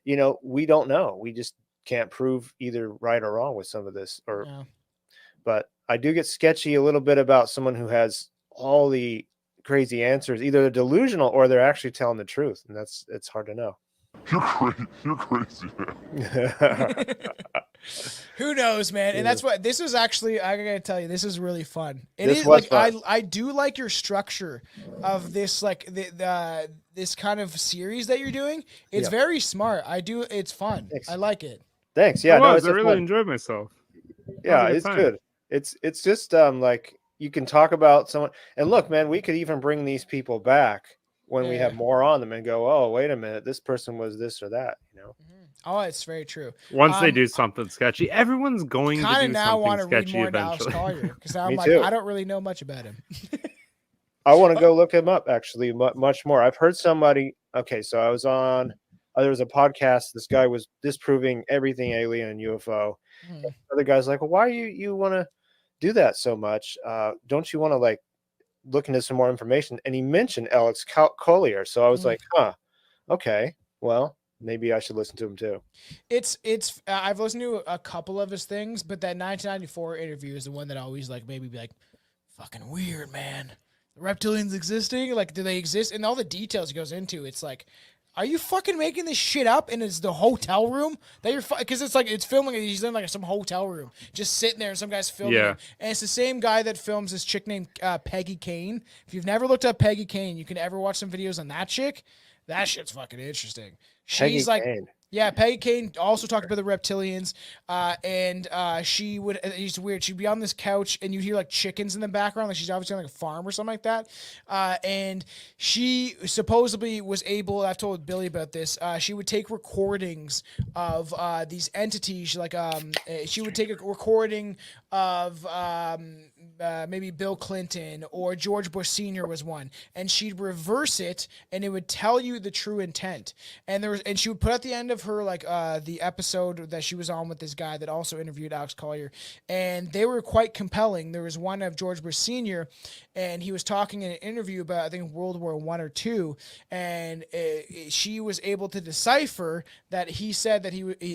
we don't know. We just can't prove either right or wrong with some of this. But I do get sketchy a little bit about someone who has all the crazy answers. Either they're delusional or they're actually telling the truth, and it's hard to know. You're crazy, man. Who knows, man? And that's what this is actually. I gotta tell you, this is really fun. It is like fun. I do like your structure of this, like this kind of series that you're doing. It's very smart. It's fun. Thanks. I like it. Thanks. Yeah, I really enjoyed myself. Yeah, it's good. It's just like you can talk about someone, and look, man, we could even bring these people back when we have more on them and go, oh, wait a minute, this person was this or that, Mm-hmm. Oh, it's very true. Once they do something sketchy, everyone's going to do something now want to sketchy read more eventually. Alex Collier because I'm like, I don't really know much about him. I want to go look him up actually much more. I've heard somebody. Okay, so I was on. There was a podcast. This guy was disproving everything alien and UFO. Mm-hmm. Other guy's like, well, why you want to do that so much? Don't you want to like look into some more information? And he mentioned Alex Collier, so I was like, okay, well. Maybe I should listen to him too. It's I've listened to a couple of his things, but that 1994 interview is the one that always like maybe be like, fucking weird, man. The reptilians existing? Like, do they exist? And all the details he goes into, it's like, are you fucking making this shit up? And it's the hotel room that you're because it's like it's filming. He's in like some hotel room, just sitting there, and some guy's filming. Yeah. And it's the same guy that films this chick named Peggy Kane. If you've never looked up Peggy Kane, you can ever watch some videos on that chick. That shit's fucking interesting. She's like, yeah, Peggy Kane also talked about the reptilians, and she would. It's weird. She'd be on this couch, and you'd hear like chickens in the background, like she's obviously on like a farm or something like that. And she supposedly was able. I've told Billy about this. She would take recordings of these entities. Like, she would take a recording of maybe Bill Clinton or George Bush Sr. was one, and she'd reverse it, and it would tell you the true intent. And she would put at the end of her like the episode that she was on with this guy that also interviewed Alex Collier, and they were quite compelling. There was one of George Bush Sr., and he was talking in an interview about I think World War I or II, and she was able to decipher that he said that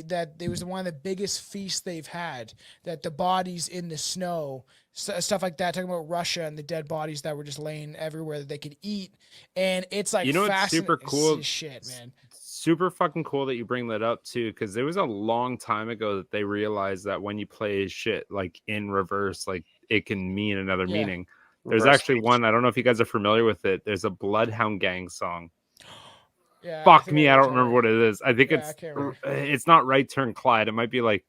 that it was one of the biggest feasts they've had, that the bodies in the snow stuff like that, talking about Russia and the dead bodies that were just laying everywhere that they could eat. And it's like, You know what's super cool? It's shit, man. Super fucking cool that you bring that up too, because there was a long time ago that they realized that when you play shit like in reverse, like it can mean another meaning. There's actually one, I don't know if you guys are familiar with it. There's a Bloodhound Gang song. Yeah, Fuck me, I don't remember what it is. I think it's not Right Turn Clyde. It might be like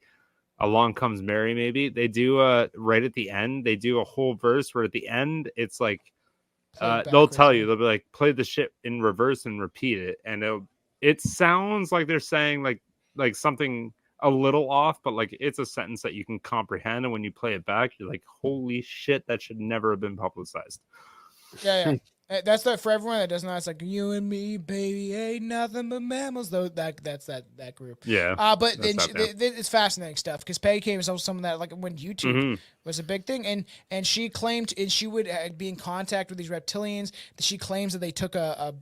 Along Comes Mary, maybe. They do right at the end, they do a whole verse where at the end it's like they'll tell you, they'll be like, play the shit in reverse and repeat it, and it sounds like they're saying like something a little off, but like it's a sentence that you can comprehend, and when you play it back, you're like, holy shit, that should never have been publicized. Yeah. That's for everyone that doesn't know. It's like, you and me, baby, ain't nothing but mammals. Though that's that group. Yeah. But then it's fascinating stuff, because Peggy came was also someone that, like, when YouTube was a big thing, and she claimed, and she would be in contact with these reptilians. She claims that they took a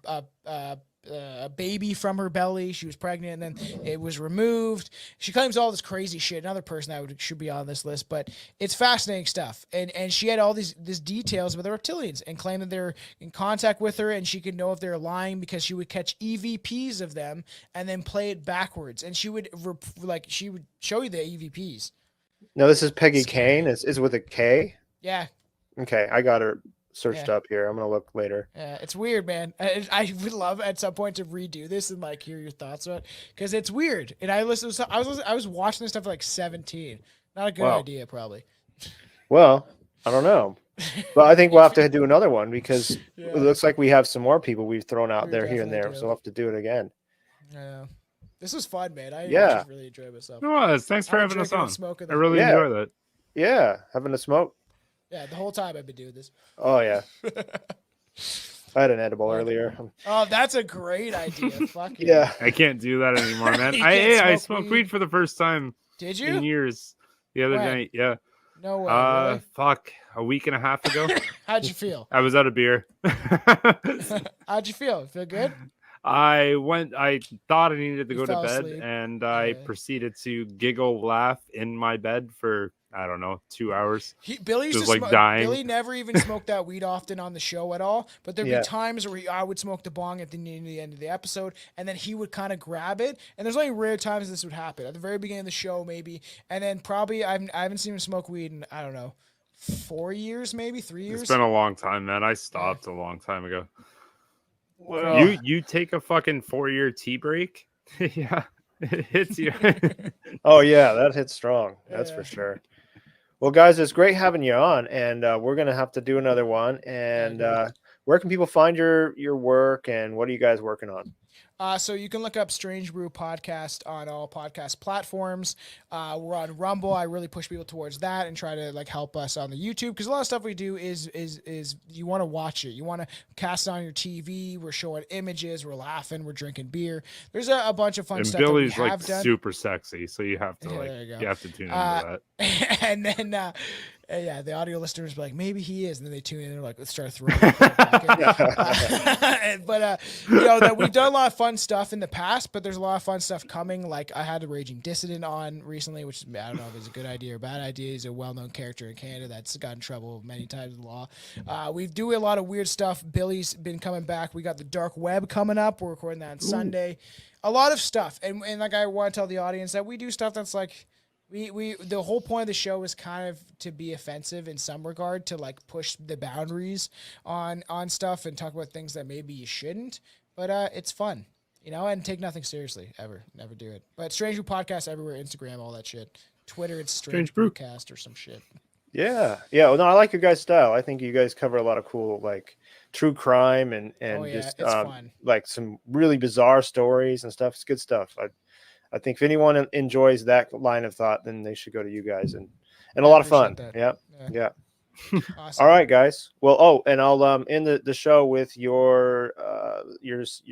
baby from her belly. She was pregnant, and then it was removed. She claims all this crazy shit. Another person that should be on this list, but it's fascinating stuff. And she had all these details about the reptilians, and claimed that they're in contact with her, and she could know if they're lying because she would catch EVPs of them and then play it backwards, and she would show you the EVPs. No, this is Peggy Kane. Is with a K? Yeah. Okay, I got her searched up here. I'm gonna look later. Yeah, it's weird, man. I would love at some point to redo this and like hear your thoughts on it, because it's weird. And I was watching this stuff at like 17. Not a good idea, probably. Well, I don't know, but I think we'll have to do another one, because it looks like we have some more people we've thrown out there here and there, so we'll have to do it again. Yeah, this was fun, man. I really enjoyed myself. No, thanks for having us on. I really enjoyed it. Yeah, having a smoke. Yeah, the whole time I've been doing this. Oh, yeah. I had an edible earlier. Oh, that's a great idea. Fuck yeah. I can't do that anymore, man. I smoked weed for the first time. Did you? In years. The other night, yeah. No way. Really? Fuck. A week and a half ago. How'd you feel? I was out of beer. How'd you feel? Feel good? I thought I needed to go to bed, asleep. and I proceeded to giggle, laugh in my bed for, I don't know, 2 hours. Billy used to dying. Billy never even smoked that weed often on the show at all, but there'd be times where I would smoke the bong at the end of the episode, and then he would kind of grab it, and there's only rare times this would happen. At the very beginning of the show, maybe, and then probably I haven't seen him smoke weed in, I don't know, 4 years, maybe 3 years. It's been a long time, man. I stopped a long time ago. Well, you take a fucking 4-year tea break? Yeah, it hits you. Oh yeah, that hits strong. That's for sure. Well, guys, it's great having you on, and we're gonna have to do another one. And where can people find your work, and what are you guys working on? So you can look up Strange Brew Podcast on all podcast platforms. We're on Rumble. I really push people towards that and try to like help us on the YouTube, because a lot of stuff we do is you want to watch it. You want to cast it on your TV. We're showing images. We're laughing. We're drinking beer. There's a bunch of fun and stuff. Billy's that we like have done. super sexy, so you have to you have to tune into that. And then. Yeah, the audio listeners be like, maybe he is, and then they tune in and they're like, let's start throwing. But that we've done a lot of fun stuff in the past, but there's a lot of fun stuff coming. Like I had a Raging Dissident on recently, which I don't know if it's a good idea or bad idea. He's a well-known character in Canada that's got in trouble many times in the law. We do a lot of weird stuff. Billy's been coming back. We got the Dark Web coming up. We're recording that on Sunday. A lot of stuff, and like I want to tell the audience that we do stuff that's like. We the whole point of the show is kind of to be offensive in some regard, to like push the boundaries on stuff and talk about things that maybe you shouldn't, but it's fun, and take nothing seriously ever. Never do it. But Strange Brew Podcast everywhere, Instagram, all that shit. Twitter, it's Strange Brewcast or some shit. Yeah. Well, no, I like your guys' style. I think you guys cover a lot of cool like true crime and just like some really bizarre stories and stuff. It's good stuff. I think if anyone enjoys that line of thought, then they should go to you guys, and a lot of fun. Yeah. Awesome. All right, guys. Well, and I'll end the show with your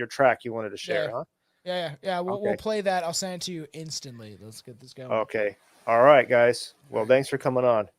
track you wanted to share, huh? Yeah. We'll play that. I'll send it to you instantly. Let's get this going. Okay. All right, guys. Well, thanks for coming on.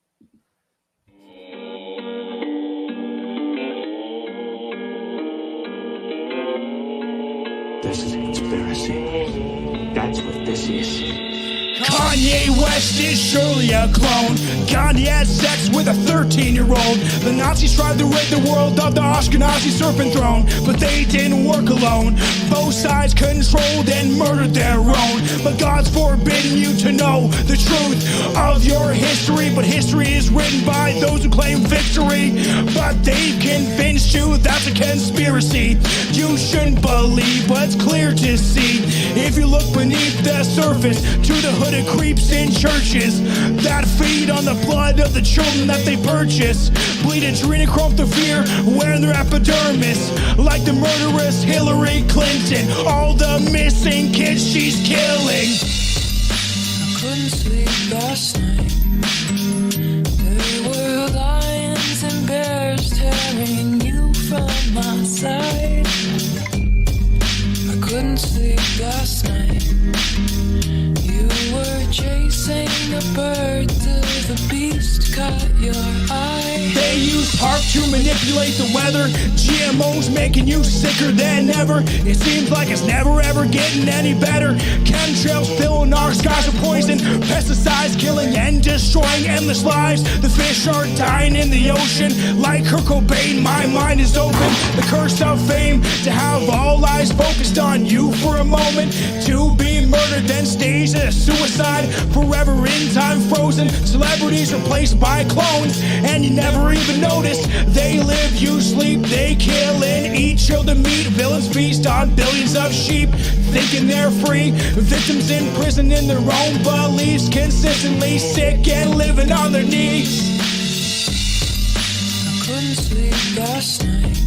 This is a conspiracy. That's what this is. Kanye West is surely a clone. Gandhi had sex with a 13-year-old. The Nazis tried to rid the world of the Ashkenazi serpent throne, but they didn't work alone. Both sides controlled and murdered their own. But God's forbidden you to know the truth of your history. But history is written by those who claim victory. But they've convinced you that's a conspiracy. You shouldn't believe what's clear to see. If you look beneath the surface to the hooded creeps in churches that feed on the blood of the children that they purchase, bleed adrenochrome through fear, wearing their epidermis, like the murderous Hillary Clinton, all the missing kids she's killing. I couldn't sleep last night. There were lions and bears tearing you from my side. I couldn't sleep last night. You were chasing a bird till the beast caught your eye. They use HARP to manipulate the weather. GMOs making you sicker than ever. It seems like it's never ever getting any better. Chemtrails filling our skies with poison. Pesticides killing and destroying endless lives. The fish are dying in the ocean. Like Kurt Cobain, my mind is open. The curse of fame, to have all eyes focused on you for a moment. To be murdered, then staged as suicide. Forever in time frozen. Celebrities replaced by clones. And you never even noticed. They live, you sleep, they kill and eat. Children meat, villains feast on billions of sheep. Thinking they're free. Victims in prison in their own beliefs. Consistently sick and living on their knees. I couldn't sleep last night.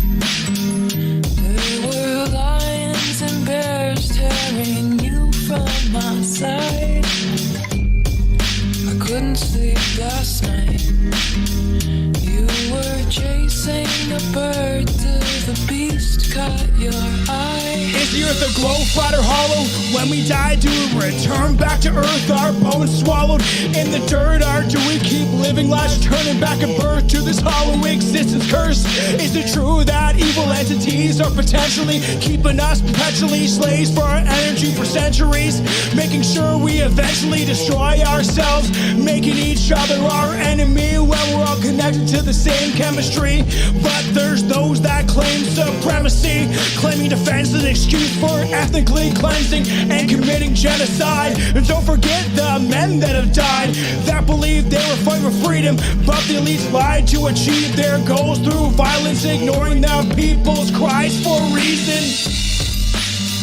There were lions and bears tearing you from my side. I couldn't sleep last night. You were chasing a bird till the beast caught your eye. Is the earth a glow, flat or hollow? When we die, do we return back to earth? Our bones swallowed in the dirt? Or do we keep living lives, turning back at birth to this hollow existence curse? Is it true that evil entities are potentially keeping us perpetually slaves for our energy for centuries? Making sure we eventually destroy ourselves, making each other our enemy when we're all connected to the same chemistry. But there's those that claim supremacy, claiming defense as an excuse for ethnically cleansing and committing genocide. And don't forget the men that have died, that believed they were fighting for freedom, but the elites lied to achieve their goals through violence, ignoring the people's cries for reason.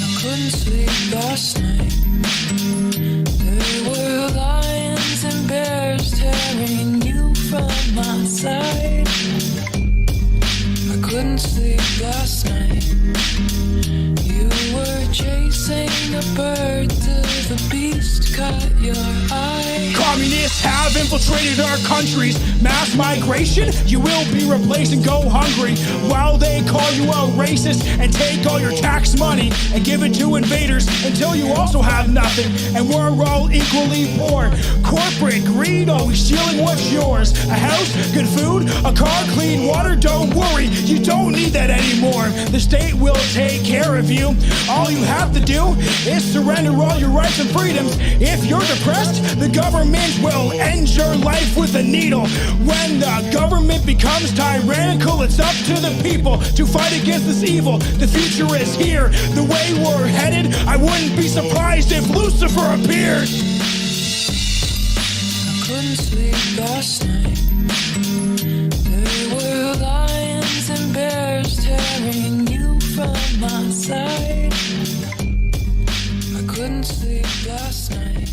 I couldn't sleep last night. There were lions and bears tearing you from my side. I couldn't sleep last night. You were chasing a bird till the beast caught your eye. Communists have infiltrated our countries. Mass migration, you will be replaced and go hungry. While they call you a racist and take all your tax money and give it to invaders until you also have nothing. And we're all equally poor. Corporate greed, always stealing what's yours. A house, good food, a car, clean water. Don't worry, you don't need that anymore. The state will take care of you. All you have to do is surrender all your rights and freedoms. If you're depressed, the government will end your life with a needle. When the government becomes tyrannical, it's up to the people to fight against this evil. The future is here. The way we're headed, I wouldn't be surprised if Lucifer appeared. I couldn't sleep last night. There were lions and bears tearing you from my side. I couldn't sleep last night.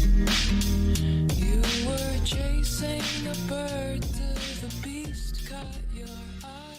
You were chasing a bird till the beast caught your eye.